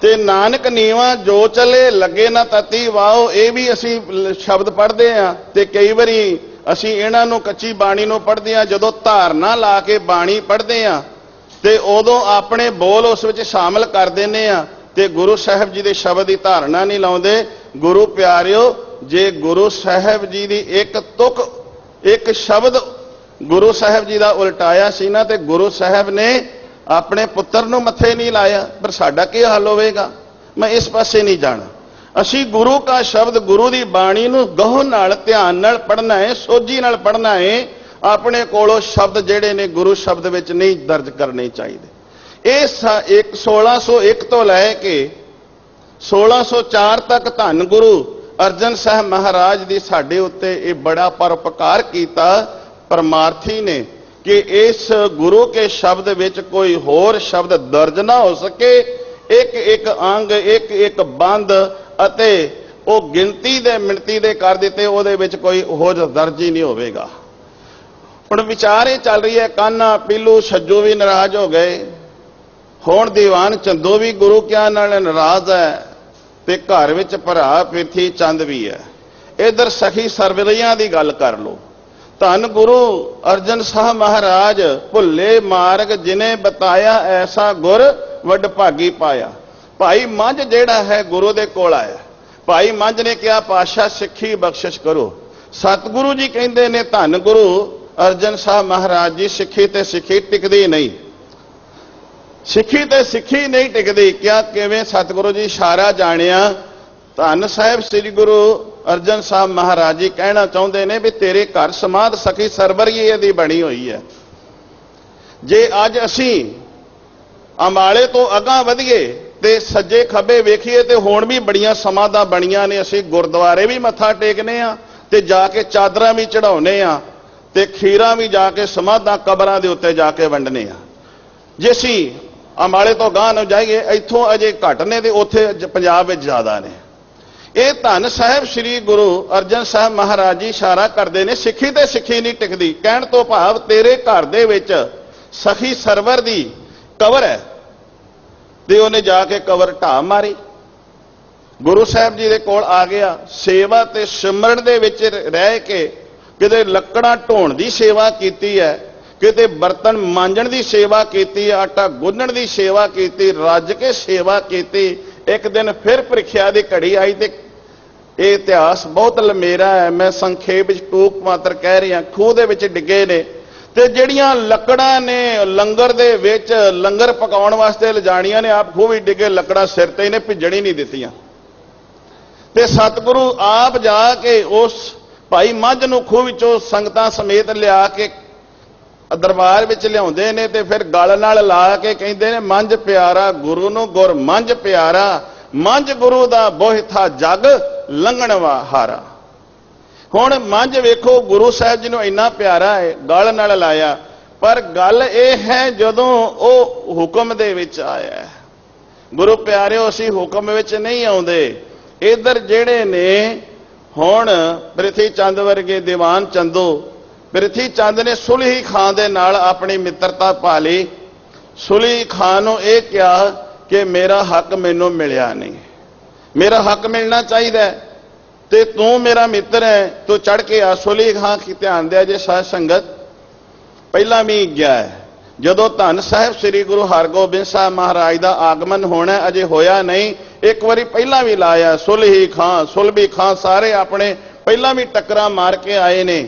ਤੇ ਨਾਨਕ ਨੀਵਾ ਜੋ ਚਲੇ ਲੱਗੇ ਨਾ ਤਤੀ ਵਾਓ, ਇਹ ਵੀ ਅਸੀਂ ਸ਼ਬਦ ਪੜ੍ਹਦੇ ਹਾਂ। ਤੇ ਕਈ ਵਾਰੀ ਅਸੀਂ ਇਹਨਾਂ ਨੂੰ ਕੱਚੀ ਬਾਣੀ ਨੂੰ ਪੜ੍ਹਦੇ ਹਾਂ। ਜਦੋਂ ਧਾਰਨਾ ਲਾ ਕੇ ਬਾਣੀ ਪੜ੍ਹਦੇ ਹਾਂ ਤੇ ਉਦੋਂ ਆਪਣੇ ਬੋਲ ਉਸ ਵਿੱਚ ਸ਼ਾਮਲ ਕਰ ਦਿੰਦੇ ਆ ਤੇ ਗੁਰੂ ਸਾਹਿਬ ਜੀ ਦੇ ਸ਼ਬਦ ਦੀ ਧਾਰਨਾ ਨਹੀਂ ਲਾਉਂਦੇ। ਗੁਰੂ ਪਿਆਰਿਓ, ਜੇ ਗੁਰੂ ਸਾਹਿਬ ਜੀ ਦੀ ਇੱਕ ਤੁਕ ਇੱਕ ਸ਼ਬਦ ਗੁਰੂ ਸਾਹਿਬ ਜੀ ਦਾ ਉਲਟਾਇਆ ਸੀ ਨਾ ਤੇ ਗੁਰੂ ਸਾਹਿਬ ਨੇ ਆਪਣੇ ਪੁੱਤਰ ਨੂੰ ਮੱਥੇ ਨਹੀਂ ਲਾਇਆ। ਪਰ ਸਾਡਾ ਕੀ ਹਾਲ ਹੋਵੇਗਾ? ਮੈਂ ਇਸ ਪਾਸੇ ਨਹੀਂ ਜਾਣਾ। ਅਸੀਂ ਗੁਰੂ ਦਾ ਸ਼ਬਦ ਗੁਰੂ ਦੀ ਬਾਣੀ ਨੂੰ ਗਹੁ ਨਾਲ ਧਿਆਨ ਨਾਲ ਪੜ੍ਹਨਾ ਹੈ, ਸੋਝੀ ਨਾਲ ਪੜ੍ਹਨਾ ਹੈ। ਆਪਣੇ ਕੋਲੋਂ ਸ਼ਬਦ ਜਿਹੜੇ ਨੇ ਗੁਰੂ ਸ਼ਬਦ ਵਿੱਚ ਨਹੀਂ ਦਰਜ ਕਰਨੇ ਚਾਹੀਦੇ। ਇਹ 1601 ਤੋਂ ਲੈ ਕੇ 1604 ਤੱਕ ਧੰਨ ਗੁਰੂ ਅਰਜਨ ਸਾਹਿਬ ਮਹਾਰਾਜ ਦੀ ਸਾਡੇ ਉੱਤੇ ਇਹ ਬੜਾ ਪਰਉਪਕਾਰ ਕੀਤਾ ਪਰਮਾਰਥੀ ਨੇ ਕਿ ਇਸ ਗੁਰੂ ਕੇ ਸ਼ਬਦ ਵਿੱਚ ਕੋਈ ਹੋਰ ਸ਼ਬਦ ਦਰਜ ਨਾ ਹੋ ਸਕੇ। ਇੱਕ ਇੱਕ ਅੰਗ, ਇੱਕ ਇੱਕ ਬੰਦ ਅਤੇ ਉਹ ਗਿਣਤੀ ਦੇ ਮਿਣਤੀ ਦੇ ਕਰ ਦਿੱਤੇ, ਉਹਦੇ ਵਿੱਚ ਕੋਈ ਹੋਰ ਦਰਜ ਹੀ ਨਹੀਂ ਹੋਵੇਗਾ। ਹੁਣ ਵਿਚਾਰ ਇਹ ਚੱਲ ਰਹੀ ਹੈ, ਕਾਨਾ ਪੀਲੂ ਛੱਜੂ ਵੀ ਨਾਰਾਜ਼ ਹੋ ਗਏ। ਹੁਣ ਦੀਵਾਨ ਚੰਦੂ ਵੀ ਗੁਰੂ ਕਿਆਂ ਨਾਲ ਨਾਰਾਜ਼ ਹੈ ਤੇ ਘਰ ਵਿੱਚ ਭਰਾ ਪ੍ਰਿਥੀ ਚੰਦ ਵੀ ਹੈ। ਇਧਰ ਸਖੀ ਸਰਵਰਿਆਂ ਦੀ ਗੱਲ ਕਰ ਲਓ। ਧੰਨ ਗੁਰੂ ਅਰਜਨ ਸਾਹਿਬ ਮਹਾਰਾਜ ਭੁੱਲੇ ਮਾਰਗ ਜਿਨੇ ਬਤਾਇਆ ਐਸਾ ਗੁਰ ਵੱਡ ਭਾਗੀ ਪਾਇਆ। ਭਾਈ ਮੰਝ ਜਿਹੜਾ ਹੈ ਗੁਰੂ ਦੇ ਕੋਲ ਆਇਆ। ਭਾਈ ਮੰਝ ਨੇ ਕਿਹਾ ਪਾਤਸ਼ਾਹ ਸਿੱਖੀ ਬਖਸ਼ਿਸ਼ ਕਰੋ। ਸਤਿਗੁਰੂ ਜੀ ਕਹਿੰਦੇ ਨੇ ਧੰਨ ਗੁਰੂ ਅਰਜਨ ਸਾਹਿਬ ਮਹਾਰਾਜ ਜੀ ਸਿੱਖੀ ਤੇ ਸਿੱਖੀ ਟਿਕਦੀ ਨਹੀਂ, ਸਿੱਖੀ ਤੇ ਸਿੱਖੀ ਨਹੀਂ ਟਿਕਦੀ। ਕਿਆ ਕਿਵੇਂ? ਸਤਿਗੁਰੂ ਜੀ ਇਸ਼ਾਰਾ ਜਾਣਿਆ। ਧੰਨ ਸਾਹਿਬ ਸ੍ਰੀ ਗੁਰੂ ਅਰਜਨ ਸਾਹਿਬ ਮਹਾਰਾਜ ਜੀ ਕਹਿਣਾ ਚਾਹੁੰਦੇ ਨੇ ਵੀ ਤੇਰੇ ਘਰ ਸਮਾਧ ਸਖੀ ਸਰਵਰ ਹੀ ਇਹਦੀ ਬਣੀ ਹੋਈ ਹੈ। ਜੇ ਅੱਜ ਅਸੀਂ ਅੰਬਾਲੇ ਤੋਂ ਅਗਾਂਹ ਵਧੀਏ ਤੇ ਸੱਜੇ ਖੱਬੇ ਵੇਖੀਏ ਤੇ ਹੁਣ ਵੀ ਬੜੀਆਂ ਸਮਾਧਾਂ ਬਣੀਆਂ ਨੇ। ਅਸੀਂ ਗੁਰਦੁਆਰੇ ਵੀ ਮੱਥਾ ਟੇਕਨੇ ਆ ਤੇ ਜਾ ਕੇ ਚਾਦਰਾਂ ਵੀ ਚੜਾਉਨੇ ਆ ਤੇ ਖੀਰਾਂ ਵੀ ਜਾ ਕੇ ਸਮਾਧਾਂ ਕਬਰਾਂ ਦੇ ਉੱਤੇ ਜਾ ਕੇ ਵੰਡਨੇ ਆ। ਜੇ ਅਸੀਂ ਅੰਬਾਲੇ ਤੋਂ ਗਾਂਹ ਨੂੰ ਜਾਈਏ, ਇੱਥੋਂ ਅਜੇ ਘੱਟ ਨੇ ਤੇ ਉੱਥੇ ਪੰਜਾਬ ਵਿੱਚ ਜ਼ਿਆਦਾ ਨੇ। ਇਹ ਧੰਨ ਸਾਹਿਬ ਸ੍ਰੀ ਗੁਰੂ ਅਰਜਨ ਸਾਹਿਬ ਮਹਾਰਾਜ ਜੀ ਇਸ਼ਾਰਾ ਕਰਦੇ ਨੇ ਸਿੱਖੀ ਤੇ ਸਿੱਖੀ ਨਹੀਂ ਟਿਕਦੀ। ਕਹਿਣ ਤੋਂ ਭਾਵ ਤੇਰੇ ਘਰ ਦੇ ਵਿੱਚ ਸਖੀ ਸਰਵਰ ਦੀ ਕਬਰ ਹੈ ਤੇ ਉਹਨੇ ਜਾ ਕੇ ਕਬਰ ਢਾਹ ਮਾਰੀ। ਗੁਰੂ ਸਾਹਿਬ ਜੀ ਦੇ ਕੋਲ ਆ ਗਿਆ, ਸੇਵਾ ਤੇ ਸਿਮਰਨ ਦੇ ਵਿੱਚ ਰਹਿ ਕੇ ਕਿਤੇ ਲੱਕੜਾਂ ਢੋਣ ਦੀ ਸੇਵਾ ਕੀਤੀ ਹੈ, ਕਿਤੇ ਬਰਤਨ ਮਾਂਜਣ ਦੀ ਸੇਵਾ ਕੀਤੀ, ਆਟਾ ਗੁੰਨਣ ਦੀ ਸੇਵਾ ਕੀਤੀ, ਰੱਜ ਕੇ ਸੇਵਾ ਕੀਤੀ। ਇੱਕ ਦਿਨ ਫਿਰ ਪ੍ਰੀਖਿਆ ਦੀ ਘੜੀ ਆਈ ਤੇ ਇਹ ਇਤਿਹਾਸ ਬਹੁਤ ਲੰਮੇਰਾ ਹੈ, ਮੈਂ ਸੰਖੇਪ ਵਿੱਚ ਟੂਕ ਮਾਤਰ ਕਹਿ ਰਿਹਾ। ਖੂਹ ਦੇ ਵਿੱਚ ਡਿੱਗੇ ਨੇ ਤੇ ਜਿਹੜੀਆਂ ਲੱਕੜਾਂ ਨੇ ਲੰਗਰ ਦੇ ਵਿੱਚ ਲੰਗਰ ਪਕਾਉਣ ਵਾਸਤੇ ਲਿਜਾਣੀਆਂ ਨੇ, ਆਪ ਖੂਹ ਵੀ ਡਿੱਗੇ, ਲੱਕੜਾਂ ਸਿਰ ਤੇ ਨੇ, ਭਿੱਜਣ ਹੀ ਨਹੀਂ ਦਿੱਤੀਆਂ। ਤੇ ਸਤਿਗੁਰੂ ਆਪ ਜਾ ਕੇ ਉਸ ਭਾਈ ਮੱਝ ਨੂੰ ਖੂਹ ਵਿੱਚੋਂ ਸੰਗਤਾਂ ਸਮੇਤ ਲਿਆ ਕੇ ਦਰਬਾਰ ਵਿੱਚ ਲਿਆਉਂਦੇ ਨੇ ਤੇ ਫਿਰ ਗਲ ਨਾਲ ਲਾ ਕੇ ਕਹਿੰਦੇ ਨੇ, ਮੰਝ ਪਿਆਰਾ ਗੁਰੂ ਨੂੰ ਗੁਰ ਮੰਝ ਪਿਆਰਾ, ਮੰਝ ਗੁਰੂ ਦਾ ਬੋਹਿਥਾ ਜਗ ਲੰਘਣਵਾ ਹਾਰਾ। ਹੁਣ ਮੰਝ ਵੇਖੋ ਗੁਰੂ ਸਾਹਿਬ ਜੀ ਨੂੰ ਇੰਨਾ ਪਿਆਰਾ ਹੈ, ਗਲ ਨਾਲ ਲਾਇਆ, ਪਰ ਗੱਲ ਇਹ ਹੈ ਜਦੋਂ ਉਹ ਹੁਕਮ ਦੇ ਵਿੱਚ ਆਇਆ। ਗੁਰੂ ਪਿਆਰਿਓ, ਅਸੀਂ ਹੁਕਮ ਵਿੱਚ ਨਹੀਂ ਆਉਂਦੇ। ਇਧਰ ਜਿਹੜੇ ਨੇ ਹੁਣ ਪ੍ਰਿਥੀ ਚੰਦ ਵਰਗੇ ਦੀਵਾਨ ਚੰਦੋ, ਪ੍ਰਿਥੀ ਚੰਦ ਨੇ ਸੁਲਹੀ ਖਾਂ ਦੇ ਨਾਲ ਆਪਣੀ ਮਿੱਤਰਤਾ ਪਾ ਲਈ। ਸੁਲਹੀ ਖਾਂ ਨੂੰ ਇਹ ਕਿਹਾ ਕਿ ਮੇਰਾ ਹੱਕ ਮੈਨੂੰ ਮਿਲਿਆ ਨਹੀਂ, ਮੇਰਾ ਹੱਕ ਮਿਲਣਾ ਚਾਹੀਦਾ ਤੇ ਤੂੰ ਮੇਰਾ ਮਿੱਤਰ ਹੈ, ਤੂੰ ਚੜ ਕੇ ਆ। ਸੁਲਹੀ ਖਾਂ ਕੀ ਧਿਆਨ ਦਿਆ ਜੇ ਸਾਧ ਸੰਗਤ, ਪਹਿਲਾਂ ਵੀ ਗਿਆ ਹੈ ਜਦੋਂ ਧੰਨ ਸਾਹਿਬ ਸ੍ਰੀ ਗੁਰੂ ਹਰਗੋਬਿੰਦ ਸਾਹਿਬ ਮਹਾਰਾਜ ਦਾ ਆਗਮਨ ਹੋਣਾ, ਅਜੇ ਹੋਇਆ ਨਹੀਂ, ਇੱਕ ਵਾਰੀ ਪਹਿਲਾਂ ਵੀ ਲਾਇਆ। ਸੁਲਹੀ ਖਾਂ, ਸੁਲਭੀ ਖਾਂ ਸਾਰੇ ਆਪਣੇ ਪਹਿਲਾਂ ਵੀ ਟੱਕਰਾਂ ਮਾਰ ਕੇ ਆਏ ਨੇ।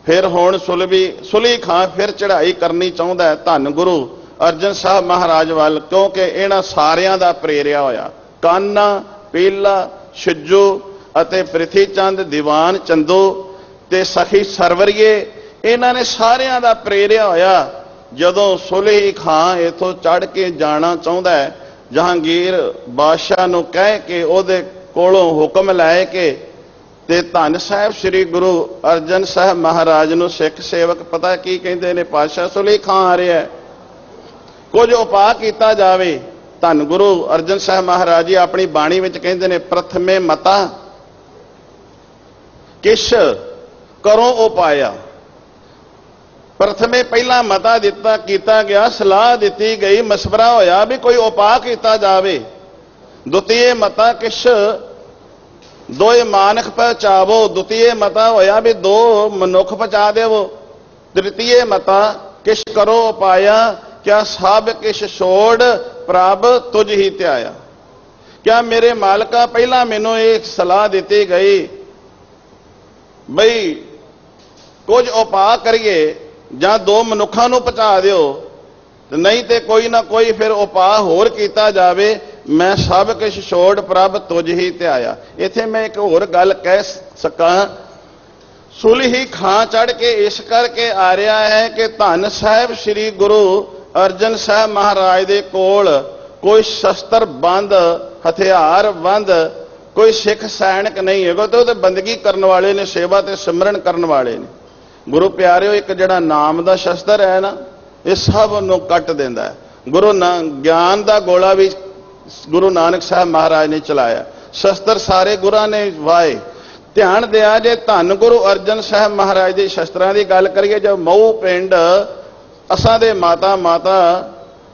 ਫਿਰ ਹੁਣ ਸੁਲਹੀ ਖਾਂ ਫਿਰ ਚੜ੍ਹਾਈ ਕਰਨੀ ਚਾਹੁੰਦਾ ਹੈ ਧੰਨ ਗੁਰੂ ਅਰਜਨ ਸਾਹਿਬ ਮਹਾਰਾਜ ਵੱਲ, ਕਿਉਂਕਿ ਇਹਨਾਂ ਸਾਰਿਆਂ ਦਾ ਪ੍ਰੇਰਿਆ ਹੋਇਆ। ਕਾਨਾ, ਪੀਲਾ, ਛਿੱਜੂ ਅਤੇ ਪ੍ਰਿਥੀ ਚੰਦ, ਦੀਵਾਨ ਚੰਦੋ ਤੇ ਸਖੀ ਸਰਵਰੀਏ, ਇਹਨਾਂ ਨੇ ਸਾਰਿਆਂ ਦਾ ਪ੍ਰੇਰਿਆ ਹੋਇਆ। ਜਦੋਂ ਸੁਲਹੀ ਖਾਂ ਇਥੋਂ ਚੜ ਕੇ ਜਾਣਾ ਚਾਹੁੰਦਾ ਹੈ, ਜਹਾਂਗੀਰ ਬਾਦਸ਼ਾਹ ਨੂੰ ਕਹਿ ਕੇ ਉਹਦੇ ਕੋਲੋਂ ਹੁਕਮ ਲੈ ਕੇ ਤੇ ਧੰਨ ਸਾਹਿਬ ਸ੍ਰੀ ਗੁਰੂ ਅਰਜਨ ਸਾਹਿਬ ਮਹਾਰਾਜ ਨੂੰ ਸਿੱਖ ਸੇਵਕ ਪਤਾ ਕੀ ਕਹਿੰਦੇ ਨੇ, ਪਾਤਸ਼ਾਹ ਸੁਲਹੀ ਖਾਂ ਆ ਰਿਹਾ, ਕੁਝ ਉਪਾਅ ਕੀਤਾ ਜਾਵੇ। ਧੰਨ ਗੁਰੂ ਅਰਜਨ ਸਾਹਿਬ ਮਹਾਰਾਜ ਜੀ ਆਪਣੀ ਬਾਣੀ ਵਿੱਚ ਕਹਿੰਦੇ ਨੇ, ਪ੍ਰਥਮੇ ਮਤਾ ਕਿਛ ਕਰੋ ਉਪਾਇਆ। ਪ੍ਰਥਮੇ ਪਹਿਲਾ ਮਤਾ ਦਿੱਤਾ ਕੀਤਾ ਗਿਆ, ਸਲਾਹ ਦਿੱਤੀ ਗਈ, ਮਸ਼ਵਰਾ ਹੋਇਆ ਵੀ ਕੋਈ ਉਪਾਅ ਕੀਤਾ ਜਾਵੇ। ਦੁਤੀਏ ਮਤਾ ਕਿਛ ਦੋਏ ਮਾਨਖ ਪਹੁੰਚਾਵੋ, ਦੁਤੀਏ ਮਤਾ ਹੋਇਆ ਵੀ ਦੋ ਮਨੁੱਖ ਪਹੁੰਚਾ ਦੇਵੋ। ਤ੍ਰਿਤੀਏ ਮਤਾ ਕਿਛ ਕਰੋ ਉਪਾਇਆ, ਕਿਆ ਸਭ ਕਿਛ ਛੋੜ ਪ੍ਰਭ ਤੁਝ ਹੀ ਧਿਆਇਆ। ਕਿਆ ਮੇਰੇ ਮਾਲਕਾ ਪਹਿਲਾਂ ਮੈਨੂੰ ਇਹ ਸਲਾਹ ਦਿੱਤੀ ਗਈ ਬਈ ਕੁਝ ਉਪਾਅ ਕਰੀਏ ਜਾਂ ਦੋ ਮਨੁੱਖਾਂ ਨੂੰ ਪਹੁੰਚਾ ਦਿਓ, ਨਹੀਂ ਤੇ ਕੋਈ ਨਾ ਕੋਈ ਫਿਰ ਉਪਾਅ ਹੋਰ ਕੀਤਾ ਜਾਵੇ। ਮੈਂ ਸਭ ਕੁਛ ਛੋੜ ਪ੍ਰਭ ਤੁਝ ਹੀ ਧਿਆਇਆ। ਇੱਥੇ ਮੈਂ ਇੱਕ ਹੋਰ ਗੱਲ ਕਹਿ ਸਕਾਂ, ਸੁਲਹੀ ਖਾਂ ਚੜ ਕੇ ਇਸ ਕਰਕੇ ਆ ਰਿਹਾ ਹੈ ਕਿ ਧੰਨ ਸਾਹਿਬ ਸ੍ਰੀ ਗੁਰੂ ਅਰਜਨ ਸਾਹਿਬ ਮਹਾਰਾਜ ਦੇ ਕੋਲ ਕੋਈ ਸ਼ਸਤਰ ਬੰਦ, ਹਥਿਆਰ ਬੰਦ ਕੋਈ ਸਿੱਖ ਸੈਨਿਕ ਨਹੀਂ ਹੈਗਾ, ਤੇ ਉਹ ਤੇ ਬੰਦਗੀ ਕਰਨ ਵਾਲੇ ਨੇ, ਸੇਵਾ ਤੇ ਸਿਮਰਨ ਕਰਨ ਵਾਲੇ ਨੇ। ਗੁਰੂ ਪਿਆਰਿਓ, ਇੱਕ ਜਿਹੜਾ ਨਾਮ ਦਾ ਸ਼ਸਤਰ ਹੈ ਨਾ, ਇਹ ਸਭ ਨੂੰ ਕੱਟ ਦਿੰਦਾ ਹੈ। ਗਿਆਨ ਦਾ ਗੋਲਾ ਵੀ ਗੁਰੂ ਨਾਨਕ ਸਾਹਿਬ ਮਹਾਰਾਜ ਨੇ ਚਲਾਇਆ, ਸ਼ਸਤਰ ਸਾਰੇ ਗੁਰਾਂ ਨੇ ਵਾਏ। ਧਿਆਨ ਦਿਆ ਜੇ ਧੰਨ ਗੁਰੂ ਅਰਜਨ ਸਾਹਿਬ ਮਹਾਰਾਜ ਦੇ ਸ਼ਸਤਰਾਂ ਦੀ ਗੱਲ ਕਰੀਏ, ਜਦ ਮਊ ਪਿੰਡ ਅਸਾਂ ਦੇ ਮਾਤਾ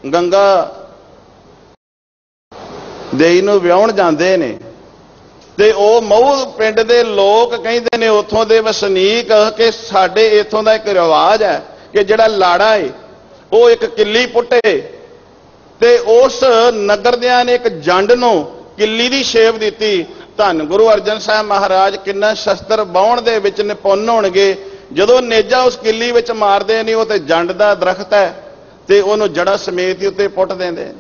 ਗੰਗਾ ਦੇਈ ਨੂੰ ਵਿਆਹਣ ਜਾਂਦੇ ਨੇ ਤੇ ਉਹ ਮਊ ਪਿੰਡ ਦੇ ਲੋਕ ਕਹਿੰਦੇ ਨੇ, ਉੱਥੋਂ ਦੇ ਵਸਨੀਕ, ਕਿ ਸਾਡੇ ਇੱਥੋਂ ਦਾ ਇੱਕ ਰਿਵਾਜ ਹੈ ਕਿ ਜਿਹੜਾ ਲਾੜਾ ਏ ਉਹ ਇੱਕ ਕਿੱਲੀ ਪੁੱਟੇ ਤੇ ਉਸ ਨਗਰ ਦਿਆਂ ਨੇ ਇੱਕ ਜੰਡ ਨੂੰ ਕਿੱਲੀ ਦੀ ਸ਼ੇਪ ਦਿੱਤੀ। ਧੰਨ ਗੁਰੂ ਅਰਜਨ ਸਾਹਿਬ ਮਹਾਰਾਜ ਕਿੰਨਾ ਸ਼ਸਤਰ ਬਾਉਣ ਦੇ ਵਿੱਚ ਨਿਪੁੰਨ ਹੋਣਗੇ। ਜਦੋਂ ਨੇਜਾ ਉਸ ਕਿੱਲੀ ਵਿੱਚ ਮਾਰਦੇ ਨੇ, ਉਹ ਤੇ ਜੰਡ ਦਾ ਦਰਖਤ ਹੈ ਤੇ ਉਹਨੂੰ ਜੜਾ ਸਮੇਤ ਹੀ ਉੱਤੇ ਪੁੱਟ ਦਿੰਦੇ ਨੇ।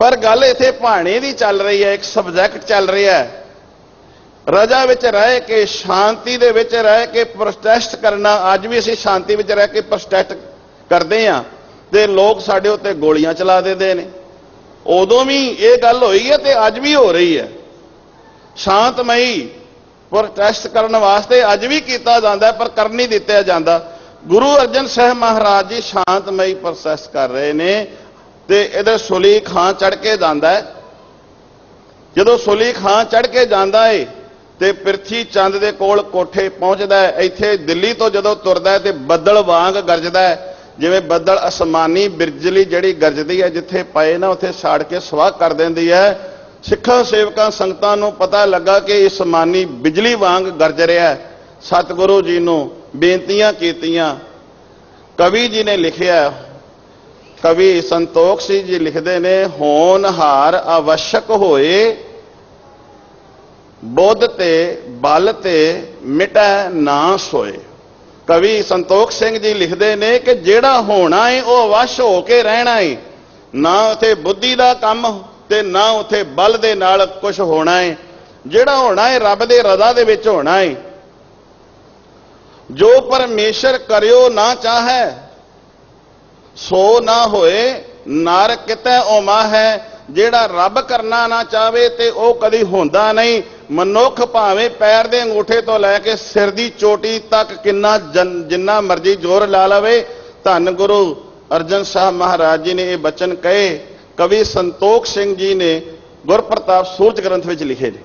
ਪਰ ਗੱਲ ਇੱਥੇ ਭਾਣੇ ਦੀ ਚੱਲ ਰਹੀ ਹੈ, ਇੱਕ ਸਬਜੈਕਟ ਚੱਲ ਰਿਹਾ ਹੈ। ਰਜਾ ਵਿੱਚ ਰਹਿ ਕੇ, ਸ਼ਾਂਤੀ ਦੇ ਵਿੱਚ ਰਹਿ ਕੇ ਪ੍ਰੋਟੈਸਟ ਕਰਨਾ। ਅੱਜ ਵੀ ਅਸੀਂ ਸ਼ਾਂਤੀ ਵਿੱਚ ਰਹਿ ਕੇ ਪ੍ਰੋਟੈਸਟ ਕਰਦੇ ਹਾਂ ਤੇ ਲੋਕ ਸਾਡੇ ਉੱਤੇ ਗੋਲੀਆਂ ਚਲਾ ਦਿੰਦੇ ਨੇ। ਉਦੋਂ ਵੀ ਇਹ ਗੱਲ ਹੋਈ ਹੈ ਤੇ ਅੱਜ ਵੀ ਹੋ ਰਹੀ ਹੈ। ਸ਼ਾਂਤਮਈ ਪ੍ਰੋਟੈਸਟ ਕਰਨ ਵਾਸਤੇ ਅੱਜ ਵੀ ਕੀਤਾ ਜਾਂਦਾ, ਪਰ ਕਰ ਨਹੀਂ ਦਿੱਤਾ ਜਾਂਦਾ। ਗੁਰੂ ਅਰਜਨ ਸਾਹਿਬ ਮਹਾਰਾਜ ਜੀ ਸ਼ਾਂਤਮਈ ਪ੍ਰੋਟੈਸਟ ਕਰ ਰਹੇ ਨੇ ਤੇ ਇਹਦੇ ਸੁਲਹੀ ਖਾਂ ਚੜ ਕੇ ਜਾਂਦਾ ਹੈ। ਜਦੋਂ ਸੁਲਹੀ ਖਾਂ ਚੜ ਕੇ ਜਾਂਦਾ ਹੈ ਤੇ ਪ੍ਰਿਥੀ ਚੰਦ ਦੇ ਕੋਲ ਕੋਠੇ ਪਹੁੰਚਦਾ ਹੈ। ਇੱਥੇ ਦਿੱਲੀ ਤੋਂ ਜਦੋਂ ਤੁਰਦਾ ਹੈ ਤੇ ਬੱਦਲ ਵਾਂਗ ਗਰਜਦਾ ਹੈ, ਜਿਵੇਂ ਬੱਦਲ ਅਸਮਾਨੀ ਬਿਜਲੀ ਜਿਹੜੀ ਗਰਜਦੀ ਹੈ, ਜਿੱਥੇ ਪਏ ਨਾ ਉੱਥੇ ਸਾੜ ਕੇ ਸਵਾਹ ਕਰ ਦਿੰਦੀ ਹੈ। ਸਿੱਖਾਂ ਸੇਵਕਾਂ ਸੰਗਤਾਂ ਨੂੰ ਪਤਾ ਲੱਗਾ ਕਿ ਇਹ ਅਸਮਾਨੀ ਬਿਜਲੀ ਵਾਂਗ ਗਰਜ ਰਿਹਾ। ਸਤਿਗੁਰੂ ਜੀ ਨੂੰ ਬੇਨਤੀਆਂ ਕੀਤੀਆਂ। ਕਵੀ ਜੀ ਨੇ ਲਿਖਿਆ, ਕਵੀ ਸੰਤੋਖ ਸਿੰਘ ਜੀ ਲਿਖਦੇ ਨੇ, ਹੋਣਹਾਰ ਆਵਸ਼ਕ ਹੋਏ, ਬੁੱਧ ਤੇ ਬਲ ਤੇ ਮਿਟੈ ਨਾ ਸੋਏ। कवि संतोख सिंह जी लिखते ने कि जेड़ा होना है वह वश हो के रहना है, ना उथे बुद्धि का काम ते ना उथे बल दे नाल कुछ होना है। जेड़ा होना है रब दे रज़ा दे विच होना है। जो परमेश्वर करियो ना चाहे सो ना होए, नार कितै ओमा है। जेड़ा रब करना ना चाहे ते ओ कदी होंदा नहीं। मनुख भावें पैर दे अंगूठे तो लैके सिर दी चोटी तक किन्ना जिन्ना मर्जी जोर ला लवे, धन गुरु अर्जन साहब महाराज जी ने ये बचन कहे। कवि संतोख सिंह जी ने गुरप्रताप सूरज ग्रंथ विच लिखे ने।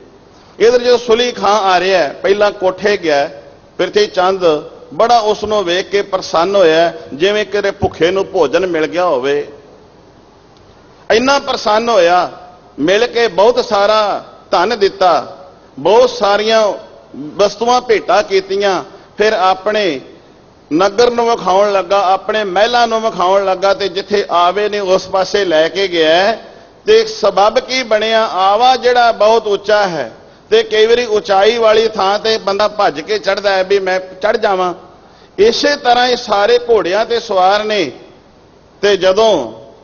इधर जो सुली खां आ रहा है, पहला कोठे गया, प्रिथी चंद बड़ा उसनों वेख के प्रसन्न होया, जिवें किते भुखे नूं भोजन मिल गया होवे। इन्ना प्रसन्न होया, मिल के बहुत सारा धन दिता, बहुत सारिया वस्तुआं भेटा कीतियां। फिर अपने नगर नूं विखाउण लगा, अपने महलां नूं विखाउण लगा, ते जिथे आवे ने उस पासे लैके गया। ते सबब की बनिया, आवा जिहड़ा बहुत उच्चा है ते कई बारी उचाई वाली थां ते बंदा भज के चढ़दा है भी मैं चढ़ जावां। इसे तरह ये सारे घोड़ियां ते सवार ने। ते जदों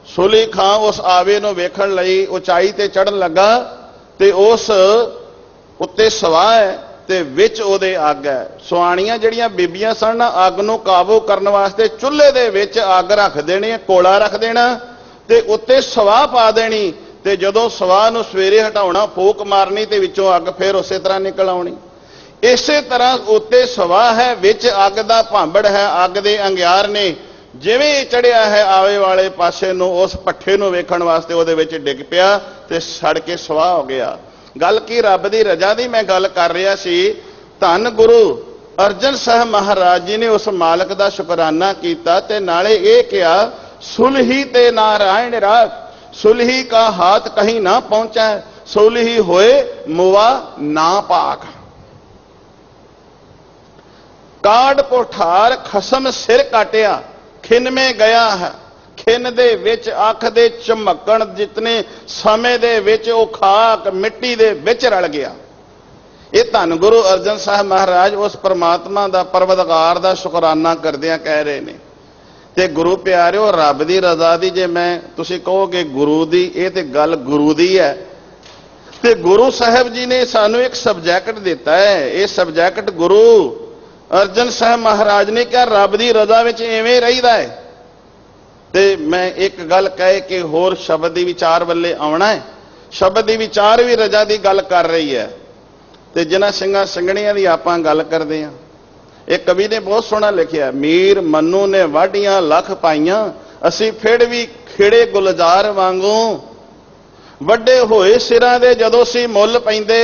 सुली खां उस आवे नूं वेखण लई उचाई ते चढ़न लगा, ते उस उत्ते सवाह है ते विच उहदे अग है। सुआणियां जिहड़ियां बीबियां सन ना, अग नूं काबू करन वास्ते चुल्हे दे विच अग रख देनी, कोला रख देना ते उत्ते सवाह पा देनी। ते जदों सवाह नूं सवेरे हटाउणा, फूक मारनी ते विचों अग फिर उसे तरह निकल आउणी। इसे तरह उत्ते सवाह है, विच अग दा भांबड़ है, अग दे अंगियार ने। जिवें चढ़िया है आवे वाले पासे नूं, उस पट्ठे नूं वेखण वास्ते उहदे विच डिग पिया ते सड़ के सवाह हो गया। गल की रब दी रजा दी मैं गल कर रहा सी। धन गुरु अर्जन साहब महाराज जी ने उस मालक दा शुकराना कीता ते नाले ये कहा, सुलही ते नारायण राग, सुलही का हाथ कहीं ना पहुंचा, सुलही होए मुआ ना पाक। काड़ कोठार खसम सिर काटिया, खिन में गया है। खिन दे विच अख दे चमकण जितने समय दे विच ओ खाक मिट्टी दे विच रल गया। ये धन गुरु अर्जन साहब महाराज उस परमात्मा दा परवदगार दा शुकराना करदियां कह रहे ने। ते गुरु प्यारिओ, रब दी रजा दी जे मैं तुसीं कहोगे गुरु दी, ये ते गल गुरु दी है। ते गुरु साहब जी ने सानू एक सबजैक्ट दिता है। ये सबजैक्ट गुरु अर्जन साहब महाराज ने क्या रब दी रजा विच इवें रहीदा है। ते मैं एक गल कह के होर शब्द दी विचार वल्ले आउणा है। शब्द दी विचार भी रजा दी गल कर रही है। ते जिन्हां ਸਿੰਘਾਂ ਸਿੰਘਣੀਆਂ दी आपां गल करदे हां। एक कवि ने बहुत सोहना लिखिया, मीर मन्नू ने वाढियां लख पाइयां, असीं फिर भी खिड़े गुलजार वांगू, ਵੱਡੇ ਹੋਏ ਸਿਰਾਂ ਦੇ ਜਦੋਂ ਸੀ ਮੁੱਲ ਪੈਂਦੇ,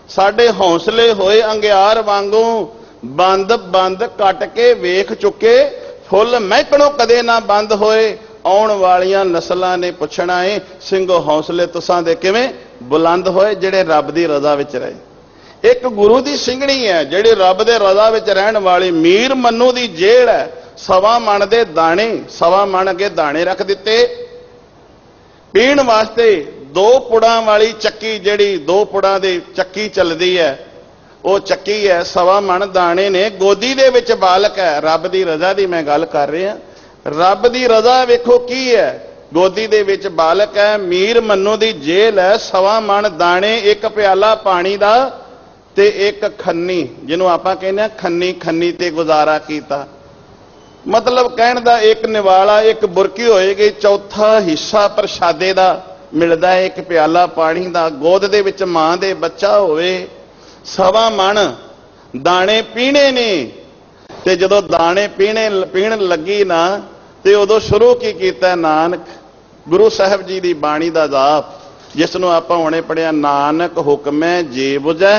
ਸਾਡੇ ਹੌਸਲੇ ਹੋਏ ਅੰਗਿਆਰ ਵਾਂਗੂ, ਬੰਦ ਬੰਦ ਕੱਟ ਕੇ ਵੇਖ ਚੁੱਕੇ, ਫੁੱਲ ਮਹਿਕਣੋਂ ਕਦੇ ਨਾ ਬੰਦ ਹੋਏ। ਆਉਣ ਵਾਲੀਆਂ ਨਸਲਾਂ ਨੇ ਪੁੱਛਣਾ ਏ, ਸਿੰਘੋ ਹੌਸਲੇ ਤੁਸਾਂ ਦੇ ਕਿਵੇਂ ਬੁਲੰਦ ਹੋਏ, ਜਿਹੜੇ ਰੱਬ ਦੀ ਰਜ਼ਾ ਵਿੱਚ ਰਹੇ। ਇੱਕ ਗੁਰੂ ਦੀ ਸਿੰਘਣੀ ਹੈ ਜਿਹੜੀ ਰੱਬ ਦੇ ਰਜ਼ਾ ਵਿੱਚ ਰਹਿਣ ਵਾਲੀ। ਮੀਰ ਮੰਨੂ ਦੀ ਜੇਲ੍ਹ ਹੈ, ਸਵਾ ਮਣ ਦੇ ਦਾਣੇ, ਸਵਾ ਮਣ ਅੱਗੇ ਦਾਣੇ ਰੱਖ ਦਿੱਤੇ। ਪੀਣ ਵਾਸਤੇ 2 ਪੁੜਾਂ ਵਾਲੀ ਚੱਕੀ, ਜਿਹੜੀ 2 ਪੁੜਾਂ ਦੀ ਚੱਕੀ ਚੱਲਦੀ ਹੈ, ਉਹ ਚੱਕੀ ਹੈ, ਸਵਾ ਮਣ ਦਾਣੇ ਨੇ। ਗੋਦੀ ਦੇ ਵਿੱਚ ਬਾਲਕ ਹੈ। ਰੱਬ ਦੀ ਰਜ਼ਾ ਦੀ ਮੈਂ ਗੱਲ ਕਰ ਰਿਹਾ। ਰੱਬ ਦੀ ਰਜ਼ਾ ਵੇਖੋ ਕੀ ਹੈ। ਗੋਦੀ ਦੇ ਵਿੱਚ ਬਾਲਕ ਹੈ, ਮੀਰ ਮੰਨੂ ਦੀ ਜੇਲ੍ਹ ਹੈ, ਸਵਾ ਮਣ ਦਾਣੇ, ਇੱਕ ਪਿਆਲਾ ਪਾਣੀ ਦਾ ਤੇ ਇੱਕ ਖੰਨੀ, ਜਿਹਨੂੰ ਆਪਾਂ ਕਹਿੰਦੇ ਆ ਖੰਨੀ, ਖੰਨੀ ਤੇ ਗੁਜ਼ਾਰਾ ਕੀਤਾ। मतलब कहण दा एक निवाला, एक बुरकी होएगी, चौथा हिस्सा प्रशादे दा मिलदा है, एक प्याला पानी दा, गोद दे विच मां दे बच्चा होवे, सवा मण दाणे पीने ने। ते जदों दाणे पीण लगी ना, ते उदों शुरू की कीता नानक गुरु साहब जी दी बाणी दा जाप, जिसनों आपां हुणे पढ़िया, नानक हुक्मै जे बुझै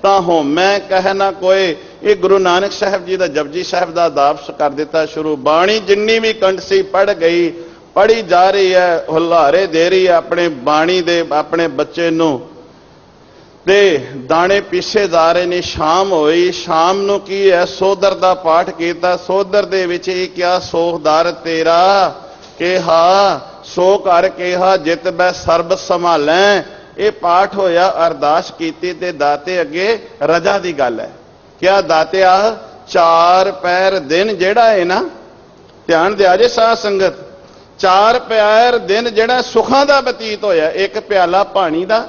तां होमै कह ना कोई। ये गुरु नानक साहब जी का जपजी साहब का दाप कर दिता शुरू। बाणी जिन्नी भी कंठ सी पढ़ गई, पढ़ी जा रही है, हुलारे दे रही है अपने बाणी दे अपने बच्चे नूं, ते दाणे पीसे जा रहे ने। शाम होई, शाम नूं की है सोदर का पाठ किया। सोदर दे विच ये क्या, सोहदार तेरा केहा, सो कर केहा जित बै सर्ब संभालैं। ये पाठ होया, अरदास कीती ते दाते अगे रजा दी गल है। क्या दातिया चार पैर दिन जिहड़ा है ना, ध्यान दिया जे साध संगत, चार पैर दिन जिहड़ा सुखां दा बतीत होया। एक प्याला पानी दा,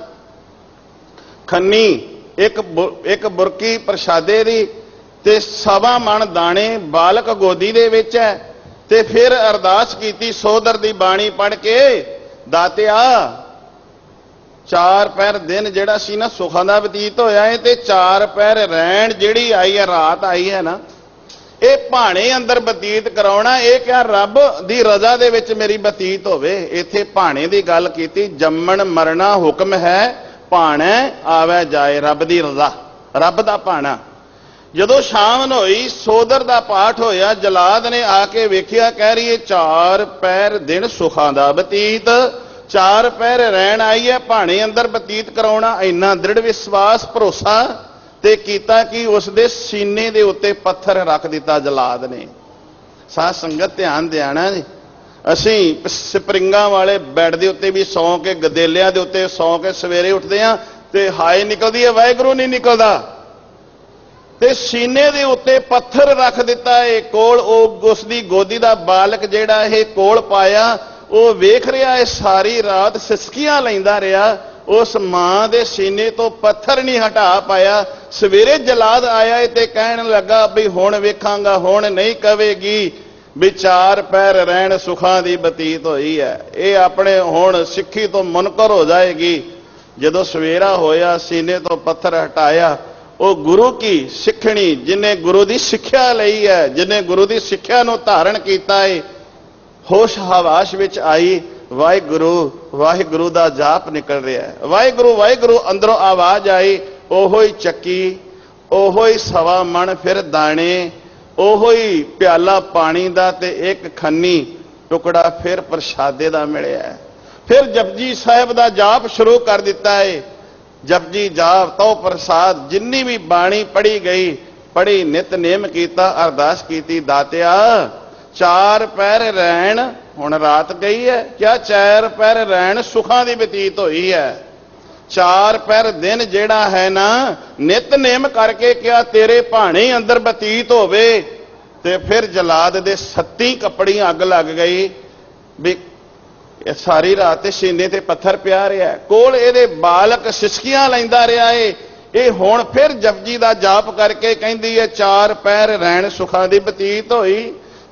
खन्नी एक बुरकी प्रसादे दी, ते सवा मन दाने बालक गोदी दे विच है। ते फिर अरदास कीती सोदर दी बाणी पढ़ के, दातिया चार पैर दिन जिहड़ा सी ना सुखां दा बतीत होया है, ते चार पैर रैण जिहड़ी आई है, रात आई है ना, ये भाणे अंदर बतीत कराउणा, ये क्या रब दी रजा दे विच मेरी बतीत होवे। इत्थे भाणे दी गल कीती, जम्मण मरना हुक्म है, भाणे आवे जाए, रब दी रजा, रब दा भाणा। जदों शाम होई, सोदर दा पाठ होया, जलाद ने आके वेखिया, कह रही है चार पैर दिन सुखां दा बतीत, चार पैर रैण आई है, भाणे अंदर बतीत कराउणा। इन्ना दृढ़ विश्वास भरोसा ते कीता कि उसदे सीने दे उत्ते पत्थर रख दिता जलाद ने। साध संगत ध्यान देना जी, असीं स्प्रिंगां वाले बैड दे उत्ते भी सौ के, गदेलियां दे उत्ते सौ के सवेरे उठदे हां ते हाय निकलदी है, वाहिगुरू नहीं निकलदा। ते सीने दे उत्ते पत्थर रख दिता है कोल, उसदी गोदी दा बालक जिहड़ा है कोल पाया, वो वेख रहा है सारी रात सिसकियां लैंदा रहा, उस मां दे सीने तो पत्थर नहीं हटा पाया। सवेरे जलाद आया ते कहन लगा भी हुण वेखांगा, हुण नहीं कवेगी भी चार पैर रैण सुखां दी बतीत होई है, ये अपने हुण सिੱਖੀ तो मुनकर हो जाएगी। जदों सवेरा होया, सीने तो पत्थर हटाया, वो गुरु की सिੱਖਣੀ, जिन्हें गुरु की सिੱਖਿਆ लई है, जिन्हें गुरु की सिੱਖਿਆ नूं धारण कीता है, होश हवाश विच आई, वाहिगुरू वाहिगुरू दा जाप निकल रहा है, वाहिगुरू वाहिगुरू अंदरों आवाज आई, ओहो ही चक्की, ओहो ही सवा मन फिर दाने, ओहो ही प्याला पानी दा ते एक खन्नी टुकड़ा फिर प्रसादे दा मिलिया है। फिर जपजी साहिब दा जाप शुरू कर दिता है, जपजी जाप तो प्रसाद, जिन्नी भी बाणी पढ़ी गई, पढ़ी नितनेम कीता, अरदास कीती, दातिया चार पैर रैण, हुण रात गई है, क्या चार पैर रैण सुखां दी बतीत होई है, चार पैर दिन जिहड़ा है ना नितनेम करके क्या तेरे भाणे अंदर बतीत होवे। ते फिर जलाद दे सत्ती कपड़ी अग लग गई, भी सारी रात सीने ते पत्थर पिया रहा, कोल इहदे बालक सिसकियां लैंदा रहा है। ये हुण फिर जपजी दा जाप करके कहंदी है, चार पैर रैण सुखां दी बतीत होई,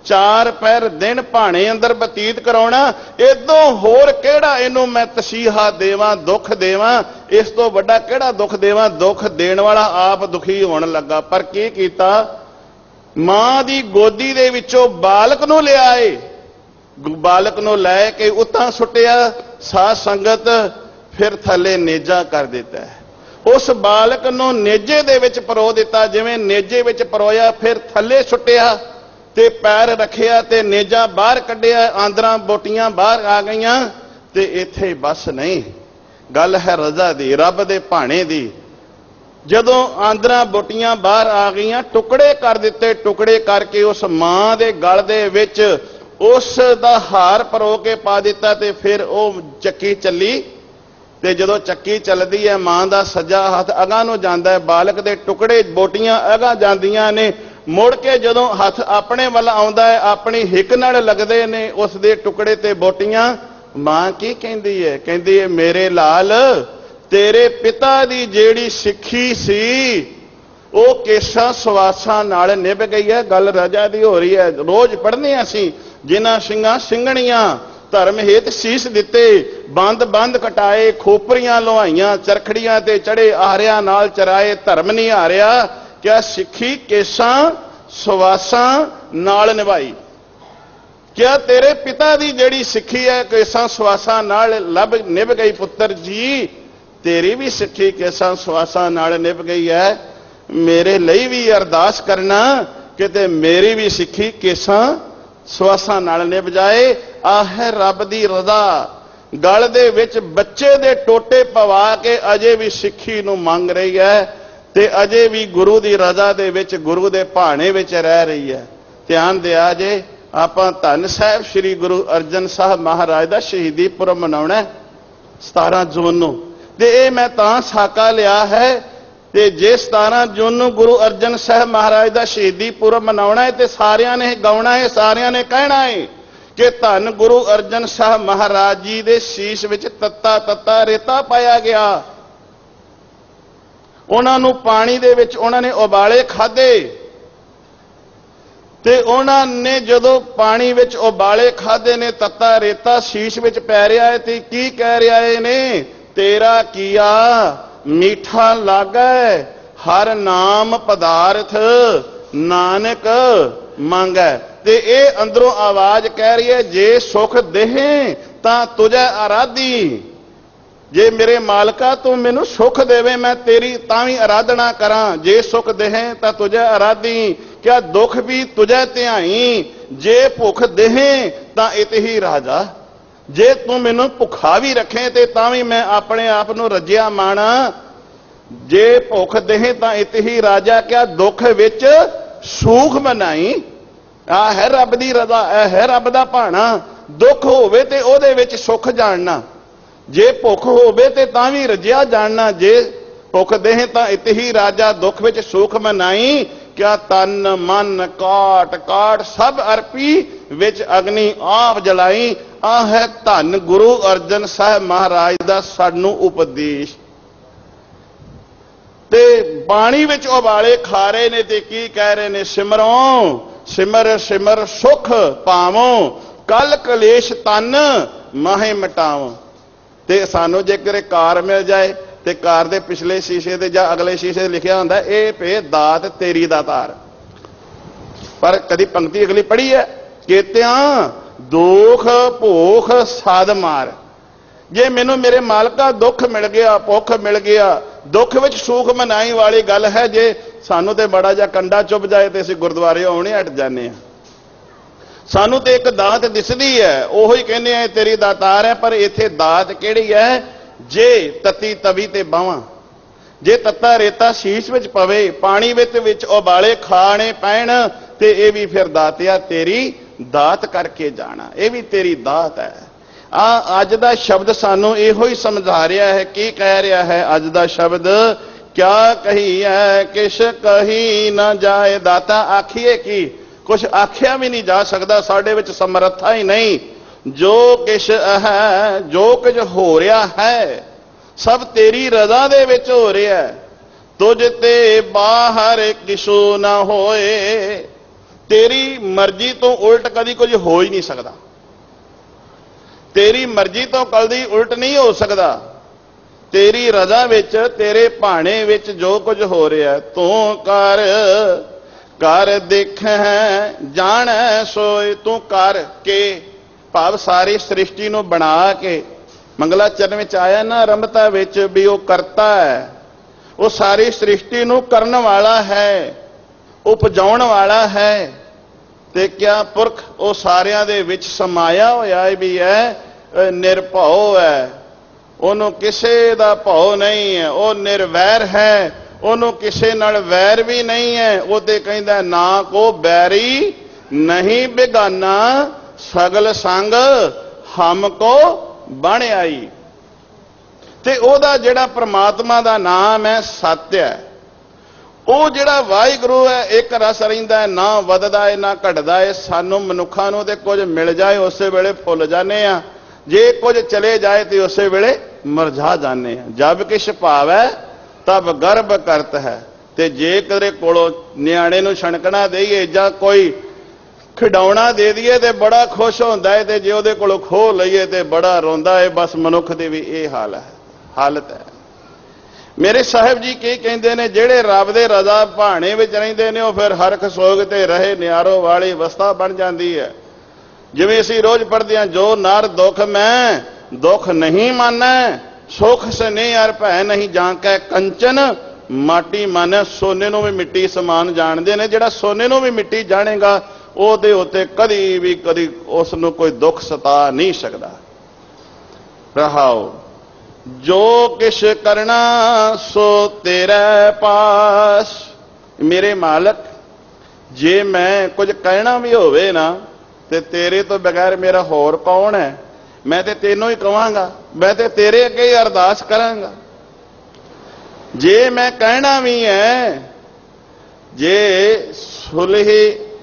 चार पैर दिन भाणे अंदर बतीत कराउणा, इदों होर किहड़ा इहनूं मैं तसीहा देवां, दुख देवां, इस तो वड्डा किहड़ा दुख देवां। दुख देण वाला आप दुखी होण लगा। पर की कीता, मां दी गोदी दे विचों बालक नूं लिआए, बालक नूं लै के उत्तां सुट्टिया, साध संगत फिर थले नेजा कर दिता है। उस बालक नूं नेजे दे विच परो दिता, जिवें नेजे विच परोया, फिर थले सुट्टिया ते पैर रखिया ते नेजा बाहर कढ़िया, आंदरां बोटियां बाहर आ गईयां। ते इत्थे बस नहीं, गल है रजा दी, रब दे भाणे दी। जदों आंदरां बोटियां बाहर आ गईयां, टुकड़े कर दिते, टुकड़े करके उस मां दे गल दे विच उस दा हार परो के पा दिता। ते फिर वो चक्की चली, ते जदों चक्की चलदी है, मां दा सज्जा हथ अगां नूं जांदा है, बालक दे टुकड़े बोटियां अगां जांदियां ने, मुड़ के जदों हथ अपने वाल आउंदा है, अपनी हिक नाल लगदे ने उस दे टुकड़े ते बोटियां। मां की कहंदी है, कहंदी है, मेरे लाल तेरे पिता दी जेड़ी सिੱਖੀ सी वो केसां सवासां नाल निभ गई है। गल रजा दी हो रही है, रोज पढ़ने असीं, जिन्हां ਸਿੰਘਾਂ ਸਿੰਘਣੀਆਂ धर्म हेत शीश दिते, बंद बंद कटाए, खोपरियां लोहाइयां, चरखड़ियां ते चढ़े, आहरियां नाल चराए, धर्म नहीं हारिया। क्या सिੱਖੀ केसां सवासां नाल निभाई। क्या तेरे पिता दी जेड़ी सिੱਖੀ है केसां सवासां नाल लब निभ गई। पुत्र जी तेरी भी सिੱਖੀ केसां सवासां नाल निभ गई है। मेरे लिए भी अरदास करना कि मेरी भी सिੱਖੀ केसां सवासां नाल निभ जाए। आह रब दी रजा। गल दे विच बच्चे दे टोटे पवा के अजे भी सिੱਖੀ नूं मंग रही है, ते अजे भी गुरु दी रजा दे विच, गुरु दे भाणे विच रह रही है। ध्यान दिया जे, आपां धन साहिब श्री गुरु अर्जन साहब महाराज दा शहीदी पुरब मनाउणा 17 जून नूं, ते इह मैं तां साका लिया है। ਤੇ ਜੇ 17 ਜੂਨ ਨੂੰ ਗੁਰੂ ਅਰਜਨ ਸਾਹਿਬ ਮਹਾਰਾਜ ਦਾ ਸ਼ਹੀਦੀ ਪੁਰਬ ਮਨਾਉਣਾ ਹੈ ਤੇ ਸਾਰਿਆਂ ਨੇ ਗਾਉਣਾ ਹੈ, ਸਾਰਿਆਂ ਨੇ ਕਹਿਣਾ ਹੈ ਕਿ ਧੰਨ ਗੁਰੂ ਅਰਜਨ ਸਾਹਿਬ ਮਹਾਰਾਜ ਜੀ ਦੇ ਸੀਸ ਵਿੱਚ ਤੱਤਾ ਤੱਤਾ ਰੇਤਾ ਪਾਇਆ ਗਿਆ। ਉਹਨਾਂ ਨੂੰ ਪਾਣੀ ਦੇ ਵਿੱਚ ਉਹਨਾਂ ਨੇ ਉਬਾਲੇ ਖਾਦੇ ਤੇ ਉਹਨਾਂ ਨੇ ਜਦੋਂ ਪਾਣੀ ਵਿੱਚ ਉਬਾਲੇ ਖਾਦੇ ਨੇ, ਤੱਤਾ ਰੇਤਾ ਸੀਸ ਵਿੱਚ ਪੈ ਰਿਹਾ ਹੈ ਤੇ ਕੀ ਕਹਿ ਰਿਹਾ ਨੇ, ਤੇਰਾ ਕੀਆ ਮੀਠਾ ਲਾਗੈ ਹਰ ਨਾਮ ਪਦਾਰਥ ਨਾਨਕ ਮੰਗੈ। ਤੇ ਇਹ ਅੰਦਰੋਂ ਆਵਾਜ਼ ਕਹਿ ਰਹੀ ਹੈ, ਜੇ ਸੁਖ ਦੇਹੇ ਤਾਂ ਤੁਝੈ ਆਰਾਧੀ। ਜੇ ਮੇਰੇ ਮਾਲਕਾ ਤੂੰ ਮੈਨੂੰ ਸੁਖ ਦੇਵੇ ਮੈਂ ਤੇਰੀ ਤਾਂ ਵੀ ਆਰਾਧਨਾ ਕਰਾਂ। ਜੇ ਸੁਖ ਦੇਹੇ ਤਾਂ ਤੁਝੈ ਆਰਾਧੀ, ਕਿਆ ਦੁੱਖ ਵੀ ਤੁਝੈ ਧਿਆਈ। ਜੇ ਭੁੱਖ ਦੇਹੇ ਤਾਂ ਇਤ ਹੀ ਰਾਜਾ। ਜੇ ਤੂੰ ਮੈਨੂੰ ਭੁੱਖਾ ਵੀ ਰੱਖੇ ਤੇ ਤਾਂ ਵੀ ਮੈਂ ਆਪਣੇ ਆਪ ਨੂੰ ਰੱਜਿਆ ਮਾਣਾ। ਜੇ ਭੁੱਖ ਦੇਹੇ ਤਾਂ ਇਤ ਹੀ ਰਾਜਾ, ਕਿਆ ਦੁੱਖ ਵਿੱਚ ਸੂਖ ਮਨਾਈ। ਆ ਹੈ ਰੱਬ ਦੀ ਰਜ਼ਾ, ਇਹ ਹੈ ਰੱਬ ਦਾ ਭਾਣਾ। ਦੁੱਖ ਹੋਵੇ ਤੇ ਉਹਦੇ ਵਿੱਚ ਸੁੱਖ ਜਾਣਨਾ, ਜੇ ਭੁੱਖ ਹੋਵੇ ਤੇ ਤਾਂ ਵੀ ਰਜਿਆ ਜਾਣਨਾ। ਜੇ ਭੁੱਖ ਦੇਹ ਤਾਂ ਇਤ ਹੀ ਰਾਜਾ, ਦੁੱਖ ਵਿੱਚ ਸੁਖ ਮਨਾਈ। ਕਿਆ ਤਨ ਮਨ ਕਾਟ ਕਾਟ ਸਭ ਅਰਪੀ, ਵਿੱਚ ਅਗਨੀ ਆਪ ਜਲਾਈ। ਆ ਹੈ ਧੰਨ ਗੁਰੂ ਅਰਜਨ ਸਾਹਿਬ ਮਹਾਰਾਜ ਦਾ ਸਾਨੂੰ ਉਪਦੇਸ਼। ਤੇ ਬਾਣੀ ਵਿੱਚ ਉਬਾਲੇ ਖਾ ਰਹੇ ਨੇ ਤੇ ਕੀ ਕਹਿ ਰਹੇ ਨੇ, ਸਿਮਰੋ ਸਿਮਰ ਸਿਮਰ ਸੁਖ ਪਾਵੋ, ਕਲ ਕਲੇਸ਼ ਤਨ ਮਾਹੇ ਮਟਾਵੋ। ਤੇ ਸਾਨੂੰ ਜੇਕਰ ਕਾਰ ਮਿਲ ਜਾਏ ਤੇ ਕਾਰ ਦੇ ਪਿਛਲੇ ਸ਼ੀਸ਼ੇ ਤੇ ਜਾਂ ਅਗਲੇ ਸ਼ੀਸ਼ੇ ਤੇ ਲਿਖਿਆ ਹੁੰਦਾ ਇਹ ਪੇ ਦਾਤ ਤੇਰੀ ਦਾ ਤਾਰ। ਪਰ ਕਦੀ ਪੰਕਤੀ ਅਗਲੀ ਪੜ੍ਹੀ ਹੈ, ਕੇਤਿਆਂ ਦੁੱਖ ਭੋਖ ਸਾਧ ਮਾਰ। ਜੇ ਮੈਨੂੰ ਮੇਰੇ ਮਾਲਕਾ ਦੁੱਖ ਮਿਲ ਗਿਆ, ਭੁੱਖ ਮਿਲ ਗਿਆ, ਦੁੱਖ ਵਿੱਚ ਸੁਖ ਮਨਾਈ ਵਾਲੀ ਗੱਲ ਹੈ। ਜੇ ਸਾਨੂੰ ਤੇ ਬੜਾ ਜਿਹਾ ਕੰਡਾ ਚੁੱਭ ਜਾਏ ਤੇ ਅਸੀਂ ਗੁਰਦੁਆਰੇ ਆਉਣੇ ਹਟ ਜਾਂਦੇ ਹਾਂ। ਸਾਨੂੰ ਤੇ ਇੱਕ ਦਾਤ ਦਿਸਦੀ ਹੈ, ਉਹੋ ਹੀ ਕਹਿੰਦੇ ਆ ਤੇਰੀ ਦਾਤਾਰ ਹੈ। ਪਰ ਇੱਥੇ ਦਾਤ ਕਿਹੜੀ ਹੈ, ਜੇ ਤਤੀ ਤਵੀ ਤੇ ਬਾਵਾਂ, ਜੇ ਤੱਤਾ ਰੇਤਾ ਸ਼ੀਸ਼ ਵਿੱਚ ਪਵੇ, ਪਾਣੀ ਵਿੱਚ ਉਬਾਲੇ ਖਾਣੇ ਪੈਣ, ਤੇ ਇਹ ਵੀ ਫਿਰ ਦਾਤਿਆ ਤੇਰੀ ਦਾਤ ਕਰਕੇ ਜਾਣਾ। ਇਹ ਵੀ ਤੇਰੀ ਦਾਤ ਹੈ। ਆ ਅੱਜ ਦਾ ਸ਼ਬਦ ਸਾਨੂੰ ਇਹੋ ਹੀ ਸਮਝਾ ਰਿਹਾ ਹੈ। ਕੀ ਕਹਿ ਰਿਹਾ ਹੈ ਅੱਜ ਦਾ ਸ਼ਬਦ, ਕਿਆ ਕਹੀ ਹੈ ਕਿਛ ਕਹੀ ਨਾ ਜਾਏ। ਦਾਤਾ ਆਖੀਏ ਕੀ, ਕੁਛ ਆਖਿਆ ਵੀ ਨਹੀਂ ਜਾ ਸਕਦਾ, ਸਾਡੇ ਵਿੱਚ ਸਮਰੱਥਾ ਹੀ ਨਹੀਂ। ਜੋ ਕਿਛ ਹੈ, ਜੋ ਕੁਝ ਹੋ ਰਿਹਾ ਹੈ, ਸਭ ਤੇਰੀ ਰਜ਼ਾ ਦੇ ਵਿੱਚ ਹੋ ਰਿਹਾ। ਤੁਝ ਤੇ ਬਾਹਰ ਕਿਛੂ ਨਾ ਹੋਏ। ਤੇਰੀ ਮਰਜ਼ੀ ਤੋਂ ਉਲਟ ਕਦੀ ਕੁਝ ਹੋ ਹੀ ਨਹੀਂ ਸਕਦਾ। ਤੇਰੀ ਮਰਜ਼ੀ ਤੋਂ ਕਦੀ ਉਲਟ ਨਹੀਂ ਹੋ ਸਕਦਾ। ਤੇਰੀ ਰਜ਼ਾ ਵਿੱਚ, ਤੇਰੇ ਭਾਣੇ ਵਿੱਚ ਜੋ ਕੁਝ ਹੋ ਰਿਹਾ, ਤੂੰ ਕਰ ਕਰ ਦੇਖੈ ਜਾਣੈ ਸੋਏ। ਤੂੰ ਕਰ ਕੇ ਭਾਵ ਸਾਰੀ ਸ੍ਰਿਸ਼ਟੀ ਨੂੰ ਬਣਾ ਕੇ, ਮੰਗਲਾ ਚਰਨ ਵਿੱਚ ਆਇਆ ਨਾ ਆਰੰਭਤਾ ਵਿੱਚ ਵੀ ਉਹ ਕਰਤਾ ਹੈ। ਉਹ ਸਾਰੀ ਸ੍ਰਿਸ਼ਟੀ ਨੂੰ ਕਰਨ ਵਾਲਾ ਹੈ, ਉਪਜਾਉਣ ਵਾਲਾ ਹੈ। ਤੇ ਕਿਆ ਪੁਰਖ ਉਹ ਸਾਰਿਆਂ ਦੇ ਵਿੱਚ ਸਮਾਇਆ ਹੋਇਆ ਵੀ ਹੈ, ਨਿਰਭਉ ਹੈ। ਉਹਨੂੰ ਕਿਸੇ ਦਾ ਭਉ ਨਹੀਂ ਹੈ, ਉਹ ਨਿਰਵੈਰ ਹੈ, ਉਹਨੂੰ ਕਿਸੇ ਨਾਲ ਵੈਰ ਵੀ ਨਹੀਂ ਹੈ। ਉਹ ਤੇ ਕਹਿੰਦਾ ਨਾ ਕੋ ਬੈਰੀ ਨਹੀਂ ਬੇਗਾਨਾ, ਸਗਲ ਸੰਗ ਹਮ ਕੋ ਬਣ ਆਈ। ਤੇ ਉਹਦਾ ਜਿਹੜਾ ਪ੍ਰਮਾਤਮਾ ਦਾ ਨਾਮ ਹੈ ਸੱਚ ਹੈ। ਉਹ ਜਿਹੜਾ ਵਾਹਿਗੁਰੂ ਹੈ ਇੱਕ ਰਸ ਰਹਿੰਦਾ ਹੈ, ਨਾ ਵੱਧਦਾ ਹੈ ਨਾ ਘਟਦਾ ਹੈ। ਸਾਨੂੰ ਮਨੁੱਖਾਂ ਨੂੰ ਤੇ ਕੁਝ ਮਿਲ ਜਾਏ ਉਸੇ ਵੇਲੇ ਫੁੱਲ ਜਾਂਦੇ ਆ, ਜੇ ਕੁਝ ਚਲੇ ਜਾਏ ਤੇ ਉਸੇ ਵੇਲੇ ਮਰਝਾ ਜਾਂਦੇ ਆ। ਜਬ ਕਿਛ ਭਾਵੈ ਤਬ ਗਰਭ ਕਰਤ ਹੈ। ਤੇ ਜੇ ਕਦੇ ਕੋਲੋਂ ਨਿਆਣੇ ਨੂੰ ਛਣਕਣਾ ਦੇਈਏ ਜਾਂ ਕੋਈ ਖਿਡੌਣਾ ਦੇ ਦਈਏ ਤੇ ਬੜਾ ਖੁਸ਼ ਹੁੰਦਾ ਹੈ, ਤੇ ਜੇ ਉਹਦੇ ਕੋਲੋਂ ਖੋਹ ਲਈਏ ਤੇ ਬੜਾ ਰੋਂਦਾ ਹੈ। ਬਸ ਮਨੁੱਖ ਦੀ ਵੀ ਇਹ ਹਾਲਤ ਹੈ। ਮੇਰੇ ਸਾਹਿਬ ਜੀ ਕੀ ਕਹਿੰਦੇ ਨੇ, ਜਿਹੜੇ ਰੱਬ ਦੇ ਰਜ਼ਾ ਭਾਣੇ ਵਿੱਚ ਰਹਿੰਦੇ ਨੇ ਉਹ ਫਿਰ ਹਰਖ ਸੋਗ ਤੇ ਰਹੇ ਨਿਆਰੋ ਵਾਲੀ ਅਵਸਥਾ ਬਣ ਜਾਂਦੀ ਹੈ। ਜਿਵੇਂ ਅਸੀਂ ਰੋਜ਼ ਪੜ੍ਹਦੇ ਹਾਂ, ਜੋ ਨਰ ਦੁੱਖ ਮੈਂ ਦੁੱਖ ਨਹੀਂ ਮਾਨੈ, ਸੁਖ ਸਨੇ ਅਰ ਭੈ ਨਹੀਂ ਜਾਂਕੈ ਕੰਚਨ ਮਾਟੀ ਮਾਨੈ। ਸੋਨੇ ਨੂੰ ਵੀ ਮਿੱਟੀ ਸਮਾਨ ਜਾਣਦੇ ਨੇ। ਜਿਹੜਾ ਸੋਨੇ ਨੂੰ ਵੀ ਮਿੱਟੀ ਜਾਣੇਗਾ ਉਹਦੇ ਉੱਤੇ ਕਦੀ ਉਸ ਨੂੰ ਕੋਈ ਦੁੱਖ ਸਤਾ ਨਹੀਂ ਸਕਦਾ। ਰਹਾਓ ਜੋ ਕਿਛ ਕਰਨਾ ਸੋ ਤੇਰੇ ਪਾਸ। ਮੇਰੇ ਮਾਲਕ, ਜੇ ਮੈਂ ਕੁਝ ਕਹਿਣਾ ਵੀ ਹੋਵੇ ਨਾ ਤੇ ਤੇਰੇ ਤੋਂ ਬਗੈਰ ਮੇਰਾ ਹੋਰ ਕੌਣ ਹੈ। ਮੈਂ ਤੇ ਤੈਨੂੰ ਹੀ ਕਹਾਂਗਾ, ਮੈਂ ਤੇ ਤੇਰੇ ਅੱਗੇ ਹੀ ਅਰਦਾਸ ਕਰਾਂਗਾ। ਜੇ ਮੈਂ ਕਹਿਣਾ ਵੀ ਹੈ, ਜੇ ਸੁਲਹ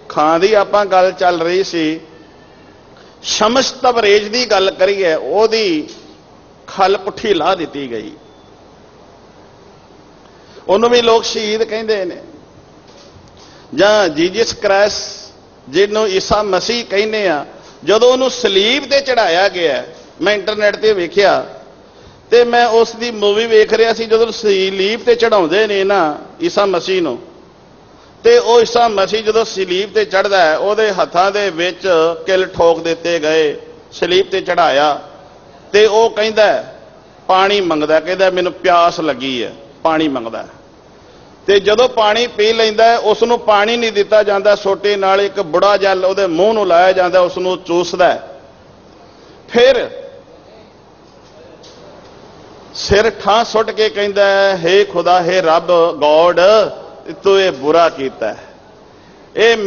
ਖਾਂ ਦੀ ਆਪਾਂ ਗੱਲ ਚੱਲ ਰਹੀ ਸੀ, ਸ਼ਮਸ ਤਬਰੇਜ਼ ਦੀ ਗੱਲ ਕਰੀਏ, ਉਹਦੀ ਖਲ ਪੁੱਠੀ ਲਾ ਦਿੱਤੀ ਗਈ। ਉਹਨੂੰ ਵੀ ਲੋਕ ਸ਼ਹੀਦ ਕਹਿੰਦੇ ਨੇ। ਜਾਂ ਜੀਸਸ ਕ੍ਰਾਈਸਟ ਜਿਹਨੂੰ ਈਸਾ ਮਸੀਹ ਕਹਿੰਦੇ ਆ, ਜਦੋਂ ਉਹਨੂੰ ਸਲੀਬ ਤੇ ਚੜਾਇਆ ਗਿਆ, ਮੈਂ ਇੰਟਰਨੈਟ ਤੇ ਵੇਖਿਆ ਤੇ ਮੈਂ ਉਸ ਦੀ ਮੂਵੀ ਵੇਖ ਰਿਹਾ ਸੀ, ਜਦੋਂ ਸਲੀਬ ਤੇ ਚੜਾਉਂਦੇ ਨੇ ਨਾ ਈਸਾ ਮਸੀਹ ਨੂੰ, ਤੇ ਉਹ ਈਸਾ ਮਸੀਹ ਜਦੋਂ ਸਲੀਬ ਤੇ ਚੜ੍ਹਦਾ ਹੈ, ਉਹਦੇ ਹੱਥਾਂ ਦੇ ਵਿੱਚ ਕਿੱਲ ਠੋਕ ਦਿੱਤੇ ਗਏ, ਸਲੀਬ ਤੇ ਚੜਾਇਆ, ਤੇ ਉਹ ਕਹਿੰਦਾ ਪਾਣੀ ਮੰਗਦਾ, ਕਹਿੰਦਾ ਮੈਨੂੰ ਪਿਆਸ ਲੱਗੀ ਹੈ, ਪਾਣੀ ਮੰਗਦਾ। ਤੇ ਜਦੋਂ ਪਾਣੀ ਪੀ ਲੈਂਦਾ, ਉਸ ਨੂੰ ਪਾਣੀ ਨਹੀਂ ਦਿੱਤਾ ਜਾਂਦਾ, ਸੋਟੇ ਨਾਲ ਇੱਕ ਬੁੜਾ ਜਲ ਉਹਦੇ ਮੂੰਹ ਨੂੰ ਲਾਇਆ ਜਾਂਦਾ, ਉਸ ਨੂੰ ਚੂਸਦਾ। ਫਿਰ ਸਿਰ ਠਾਂ ਸੁੱਟ ਕੇ ਕਹਿੰਦਾ, ਹੇ ਖੁਦਾ, ਹੇ ਰੱਬ, ਗੋਡ, ਤੂੰ ਇਹ ਬੁਰਾ ਕੀਤਾ, ਇਹ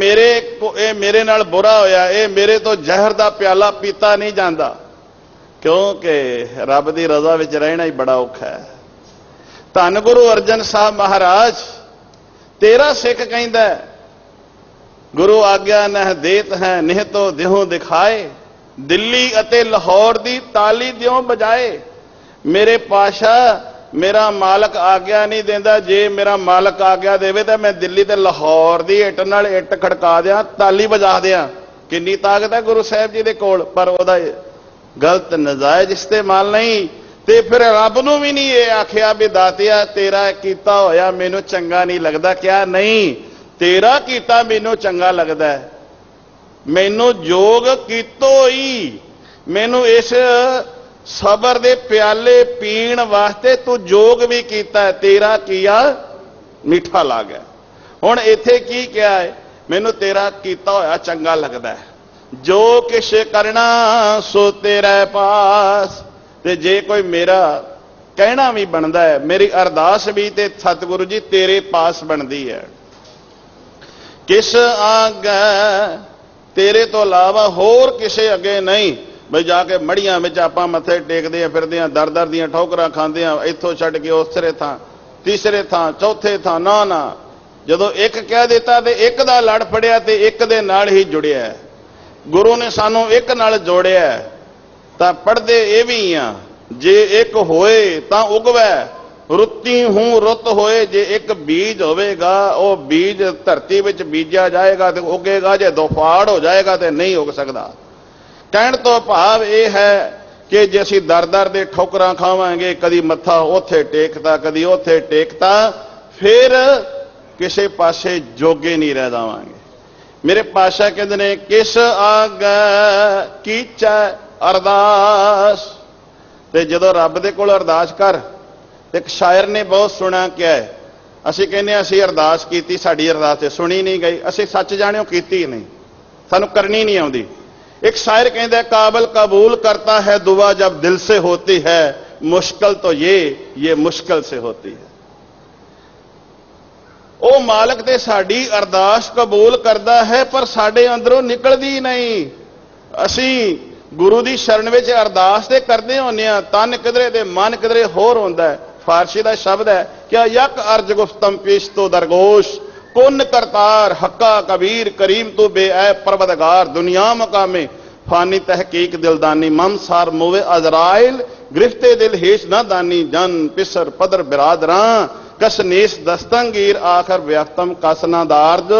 ਮੇਰੇ ਨਾਲ ਬੁਰਾ ਹੋਇਆ, ਇਹ ਮੇਰੇ ਤੋਂ ਜ਼ਹਿਰ ਦਾ ਪਿਆਲਾ ਪੀਤਾ ਨਹੀਂ ਜਾਂਦਾ, ਕਿਉਂਕਿ ਰੱਬ ਦੀ ਰਜ਼ਾ ਵਿੱਚ ਰਹਿਣਾ ਹੀ ਬੜਾ ਔਖਾ ਹੈ। ਧੰਨ ਗੁਰੂ ਅਰਜਨ ਸਾਹਿਬ ਮਹਾਰਾਜ, ਤੇਰਾ ਸਿੱਖ ਕਹਿੰਦਾ, ਗੁਰੂ ਆਗਿਆ ਨਹਿ ਦੇਤ ਹੈ, ਨਿਹ ਤੋ ਦਿਹੋਂ ਦਿਖਾਏ, ਦਿੱਲੀ ਅਤੇ ਲਾਹੌਰ ਦੀ ਤਾਲੀ ਦਿਓ ਬਜਾਏ। ਮੇਰੇ ਪਾਸ਼ਾ, ਮੇਰਾ ਮਾਲਕ ਆਗਿਆ ਨਹੀਂ ਦਿੰਦਾ, ਜੇ ਮੇਰਾ ਮਾਲਕ ਆਗਿਆ ਦੇਵੇ ਤਾਂ ਮੈਂ ਦਿੱਲੀ ਤੇ ਲਾਹੌਰ ਦੀ ਇੱਟ ਨਾਲ ਇੱਟ ਖੜਕਾ ਦਿਆਂ, ਤਾਲੀ ਵਜਾ ਦਿਆਂ। ਕਿੰਨੀ ਤਾਕਤ ਹੈ ਗੁਰੂ ਸਾਹਿਬ ਜੀ ਦੇ ਕੋਲ, ਪਰ ਉਹਦਾ ਗਲਤ ਨਜਾਇਜ਼ ਇਸਤੇਮਾਲ ਨਹੀਂ। ਤੇ ਫਿਰ ਰੱਬ ਨੂੰ ਵੀ ਨਹੀਂ ਇਹ ਆਖਿਆ ਵੀ ਦਾਤਿਆ ਤੇਰਾ ਕੀਤਾ ਹੋਇਆ ਮੈਨੂੰ ਚੰਗਾ ਨਹੀਂ ਲੱਗਦਾ, ਕਿਆ ਨਹੀਂ, ਤੇਰਾ ਕੀਤਾ ਮੈਨੂੰ ਚੰਗਾ ਲੱਗਦਾ, ਮੈਨੂੰ ਜੋਗ ਕੀਤੋ ਹੀ, ਮੈਨੂੰ ਇਸ ਸਬਰ ਦੇ ਪਿਆਲੇ ਪੀਣ ਵਾਸਤੇ ਤੂੰ ਜੋਗ ਵੀ ਕੀਤਾ, ਤੇਰਾ ਕੀਆ ਮਿੱਠਾ ਲੱਗਾ। ਹੁਣ ਇੱਥੇ ਕੀ ਕਿਹਾ ਹੈ, ਮੈਨੂੰ ਤੇਰਾ ਕੀਤਾ ਹੋਇਆ ਚੰਗਾ ਲੱਗਦਾ, ਜੋ ਕਿਛ ਕਰਨਾ ਸੋ ਤੇਰੇ ਪਾਸ। ਤੇ ਜੇ ਕੋਈ ਮੇਰਾ ਕਹਿਣਾ ਵੀ ਬਣਦਾ ਹੈ, ਮੇਰੀ ਅਰਦਾਸ ਵੀ ਤੇ ਸਤਿਗੁਰੂ ਜੀ ਤੇਰੇ ਪਾਸ ਬਣਦੀ ਹੈ। ਕਿਸ ਆਗੇ ਤੇਰੇ ਤੋਂ ਇਲਾਵਾ ਹੋਰ ਕਿਸੇ ਅੱਗੇ ਨਹੀਂ। ਬਈ ਜਾ ਕੇ ਮੜੀਆਂ ਵਿੱਚ ਆਪਾਂ ਮੱਥੇ ਟੇਕਦੇ ਆ, ਫਿਰਦੇ ਆ, ਦਰ ਦਰ ਦੀਆਂ ਠੋਕਰਾਂ ਖਾਂਦੇ ਆ, ਇੱਥੋਂ ਛੱਡ ਕੇ ਉਸਰੇ ਥਾਂ, ਤੀਸਰੇ ਥਾਂ, ਚੌਥੇ ਥਾਂ, ਨਾ ਨਾ। ਜਦੋਂ ਇੱਕ ਕਹਿ ਦਿੱਤਾ ਤੇ ਇੱਕ ਦਾ ਲੜ ਫੜਿਆ ਤੇ ਇੱਕ ਦੇ ਨਾਲ ਹੀ ਜੁੜਿਆ। ਗੁਰੂ ਨੇ ਸਾਨੂੰ ਇੱਕ ਨਾਲ ਜੋੜਿਆ, ਤਾਂ ਪੜ੍ਹਦੇ ਇਹ ਵੀ ਆ, ਜੇ ਇੱਕ ਹੋਏ ਤਾਂ ਉਗਵੈ, ਰੁੱਤੀ ਹੂੰ ਰੁੱਤ ਹੋਏ। ਜੇ ਇੱਕ ਬੀਜ ਹੋਵੇਗਾ, ਉਹ ਬੀਜ ਧਰਤੀ ਵਿੱਚ ਬੀਜਿਆ ਜਾਏਗਾ ਤੇ ਉਗੇਗਾ, ਜੇ ਦੁਫਾੜ ਹੋ ਜਾਏਗਾ ਤੇ ਨਹੀਂ ਉਗ ਸਕਦਾ। ਕਹਿਣ ਤੋਂ ਭਾਵ ਇਹ ਹੈ ਕਿ ਜੇ ਅਸੀਂ ਦਰ ਦਰ ਦੇ ਠੋਕਰਾਂ ਖਾਵਾਂਗੇ, ਕਦੀ ਮੱਥਾ ਉੱਥੇ ਟੇਕਤਾ, ਕਦੀ ਉੱਥੇ ਟੇਕਤਾ, ਫਿਰ ਕਿਸੇ ਪਾਸੇ ਜੋਗੇ ਨਹੀਂ ਰਹਿ ਜਾਵਾਂਗੇ। ਮੇਰੇ ਪਾਤਸ਼ਾਹ ਕਹਿੰਦੇ ਨੇ, ਕਿਸ ਆਗੇ ਕੀਚੈ ਅਰਦਾਸ। ਤੇ ਜਦੋਂ ਰੱਬ ਦੇ ਕੋਲ ਅਰਦਾਸ ਕਰ, ਇੱਕ ਸ਼ਾਇਰ ਨੇ ਬਹੁਤ ਸੁਣਾ ਕਿਹਾ ਹੈ, ਅਸੀਂ ਕਹਿੰਦੇ ਹਾਂ ਅਸੀਂ ਅਰਦਾਸ ਕੀਤੀ, ਸਾਡੀ ਅਰਦਾਸ ਤੇ ਸੁਣੀ ਨਹੀਂ ਗਈ, ਅਸੀਂ ਸੱਚ ਜਾਣਿਓ ਕੀਤੀ ਨਹੀਂ, ਸਾਨੂੰ ਕਰਨੀ ਨਹੀਂ ਆਉਂਦੀ। एक शायर कहता है, काबिल कबूल करता है दुआ जब दिल से होती है, मुश्किल तो ये मुश्किल से होती है। ਉਹ ਮਾਲਕ ਤੇ ਸਾਡੀ ਅਰਦਾਸ ਕਬੂਲ ਕਰਦਾ ਹੈ, ਪਰ ਸਾਡੇ ਅੰਦਰੋਂ ਨਿਕਲਦੀ ਨਹੀਂ। ਅਸੀਂ ਗੁਰੂ ਦੀ ਸ਼ਰਨ ਵਿੱਚ ਅਰਦਾਸ ਤੇ ਕਰਦੇ ਹੁੰਦੇ ਆ, ਤਨ ਕਿਧਰੇ ਤੇ ਮਨ ਕਿਧਰੇ ਹੋਰ ਹੁੰਦਾ। ਫਾਰਸੀ ਦਾ ਸ਼ਬਦ ਹੈ, ਕਿਆ ਯਕ ਅਰਜ ਗੁਫਤਮ ਪੇਸ਼ ਤੋਂ ਦਰਗੋਸ਼, पुन करतार हक्का कबीर करीम तो बेऐ परवदगार, दुनिया मकामे फानी तहकीक दिलदानी, मम सार मोवे अजराइल गिरफ्ते दिल हेश न दानी, जन पिसर पदर बिरादरा कस नेस दस्तंगीर, आखर व्यक्तम कसना दार्द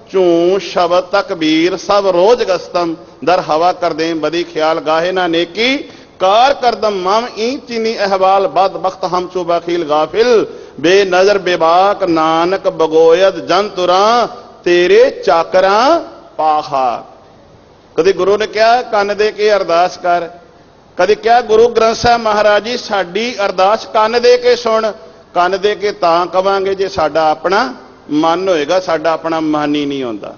चू शब्द तकबीर, सब रोज गस्तम दर हवा कर दें बदी, ख्याल गाहे ना नेकी कार करदम, मम ई चीनी अहवाल बद बख्त हम चू बखील गाफिल, बेनजर बेबाक नानक बगोयद जंतुरा, तेरे चाकरा पाखा। कभी गुरु ने क्या ਕੰਨ ਦੇ ਕੇ ਅਰਦਾਸ ਕਰ, कभी क्या गुरु ग्रंथ साहब महाराज जी साडी अरदास ਕੰਨ ਦੇ ਕੇ सुन। ਕੰਨ ਦੇ ਕੇ ਤਾਂ ਕਵਾਂਗੇ ਜੇ ਸਾਡਾ ਆਪਣਾ ਮਨ ਹੋਏਗਾ, ਸਾਡਾ ਆਪਣਾ ਮਨ ਹੀ ਨਹੀਂ ਹੁੰਦਾ।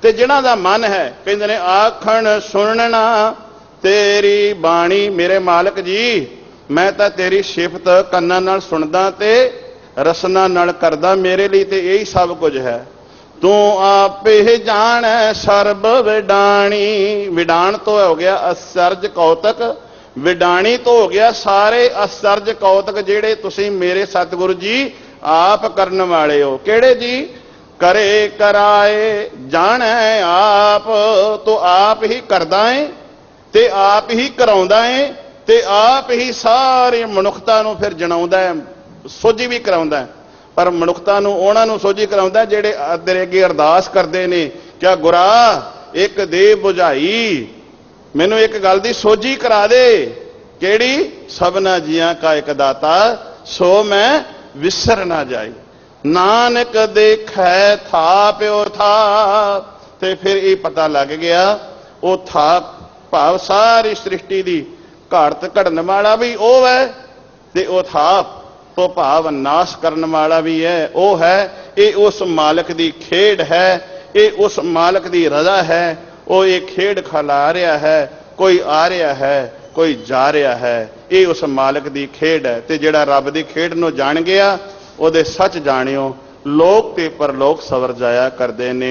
ਤੇ ਜਿਨ੍ਹਾਂ ਦਾ ਮਨ ਹੈ, ਕਹਿੰਦੇ ਨੇ ਆਖਣ ਸੁਣਨਾ ਤੇਰੀ ਬਾਣੀ। ਮੇਰੇ ਮਾਲਕ ਜੀ, ਮੈਂ ਤਾਂ ਤੇਰੀ ਸਿਫਤ ਕੰਨਾਂ ਨਾਲ ਸੁਣਦਾ ਤੇ ਰਸਨਾ ਨਾਲ ਕਰਦਾ, ਮੇਰੇ ਲਈ ਤੇ ਇਹੀ ਸਭ ਕੁਝ ਹੈ। ਤੂੰ ਆਪੇ ਜਾਣੈ ਸਰਬ ਵਿਡਾਣੀ। ਵਿਡਾਣ ਤੋਂ ਹੋ ਗਿਆ ਅਸਰਜ ਕੌਤਕ, ਵਿਡਾਣੀ ਤੋਂ ਹੋ ਗਿਆ ਸਾਰੇ ਅਸਰਜ ਕੌਤਕ ਜਿਹੜੇ ਤੁਸੀਂ ਮੇਰੇ ਸਤਿਗੁਰੂ ਜੀ आप करन वाले हो। केड़े जी? करे कराए जाने आप, तो आप ही करदा है ते आप ही कराउंदा है ते आप ही सारी मनुखता नूं फिर जणाउंदा है, सोझी भी कराउंदा है। पर मनुखता नूं उहनां नूं सोझी कराउंदा जिहड़े तेरे अगे अरदास करदे ने, क्या गुरा एक दे बुझाई, मैनूं एक गल दी सोझी करा दे। केड़ी? सबना जियां का एक दाता, सो मैं विसर ना जाई। नानक देखै था प्यो था, ते फिर ये पता लग गया वो था भाव सारी सृष्टि की घाड़त घड़न वाला भी वह है, ते वो था तो भाव नाश करने वाला भी है वो है। ये उस मालक की खेड है, ये उस मालक की रजा है। वो ये खेड खिला रहा है, कोई आ रहा है कोई जा रहा है, ये उस मालक की खेड है। ते जिहड़ा रब की खेड नूं जान गया ਉਹਦੇ सच जाणियो, लोक ते परलोक सवर जाया करते ने।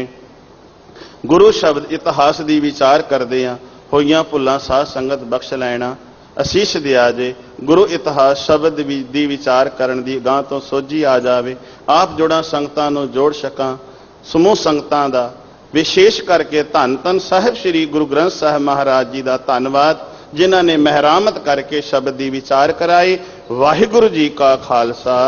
गुरु शब्द इतिहास की विचार करते हैं, होइयां भुल्लां साध संगत बख्श लैना, असीस दिया जे। गुरु इतिहास शब्द की विचार करन दी गां तो सोझी आ जावे। आप जोड़ा संगतां नूं जोड़ सकां, समूह संगतां दा विशेष करके धन धन साहिब श्री गुरु ग्रंथ साहिब महाराज जी का धन्नवाद, जिन्हां ने मेहरामत करके शब्द की विचार कराई। वाहिगुरु जी का खालसा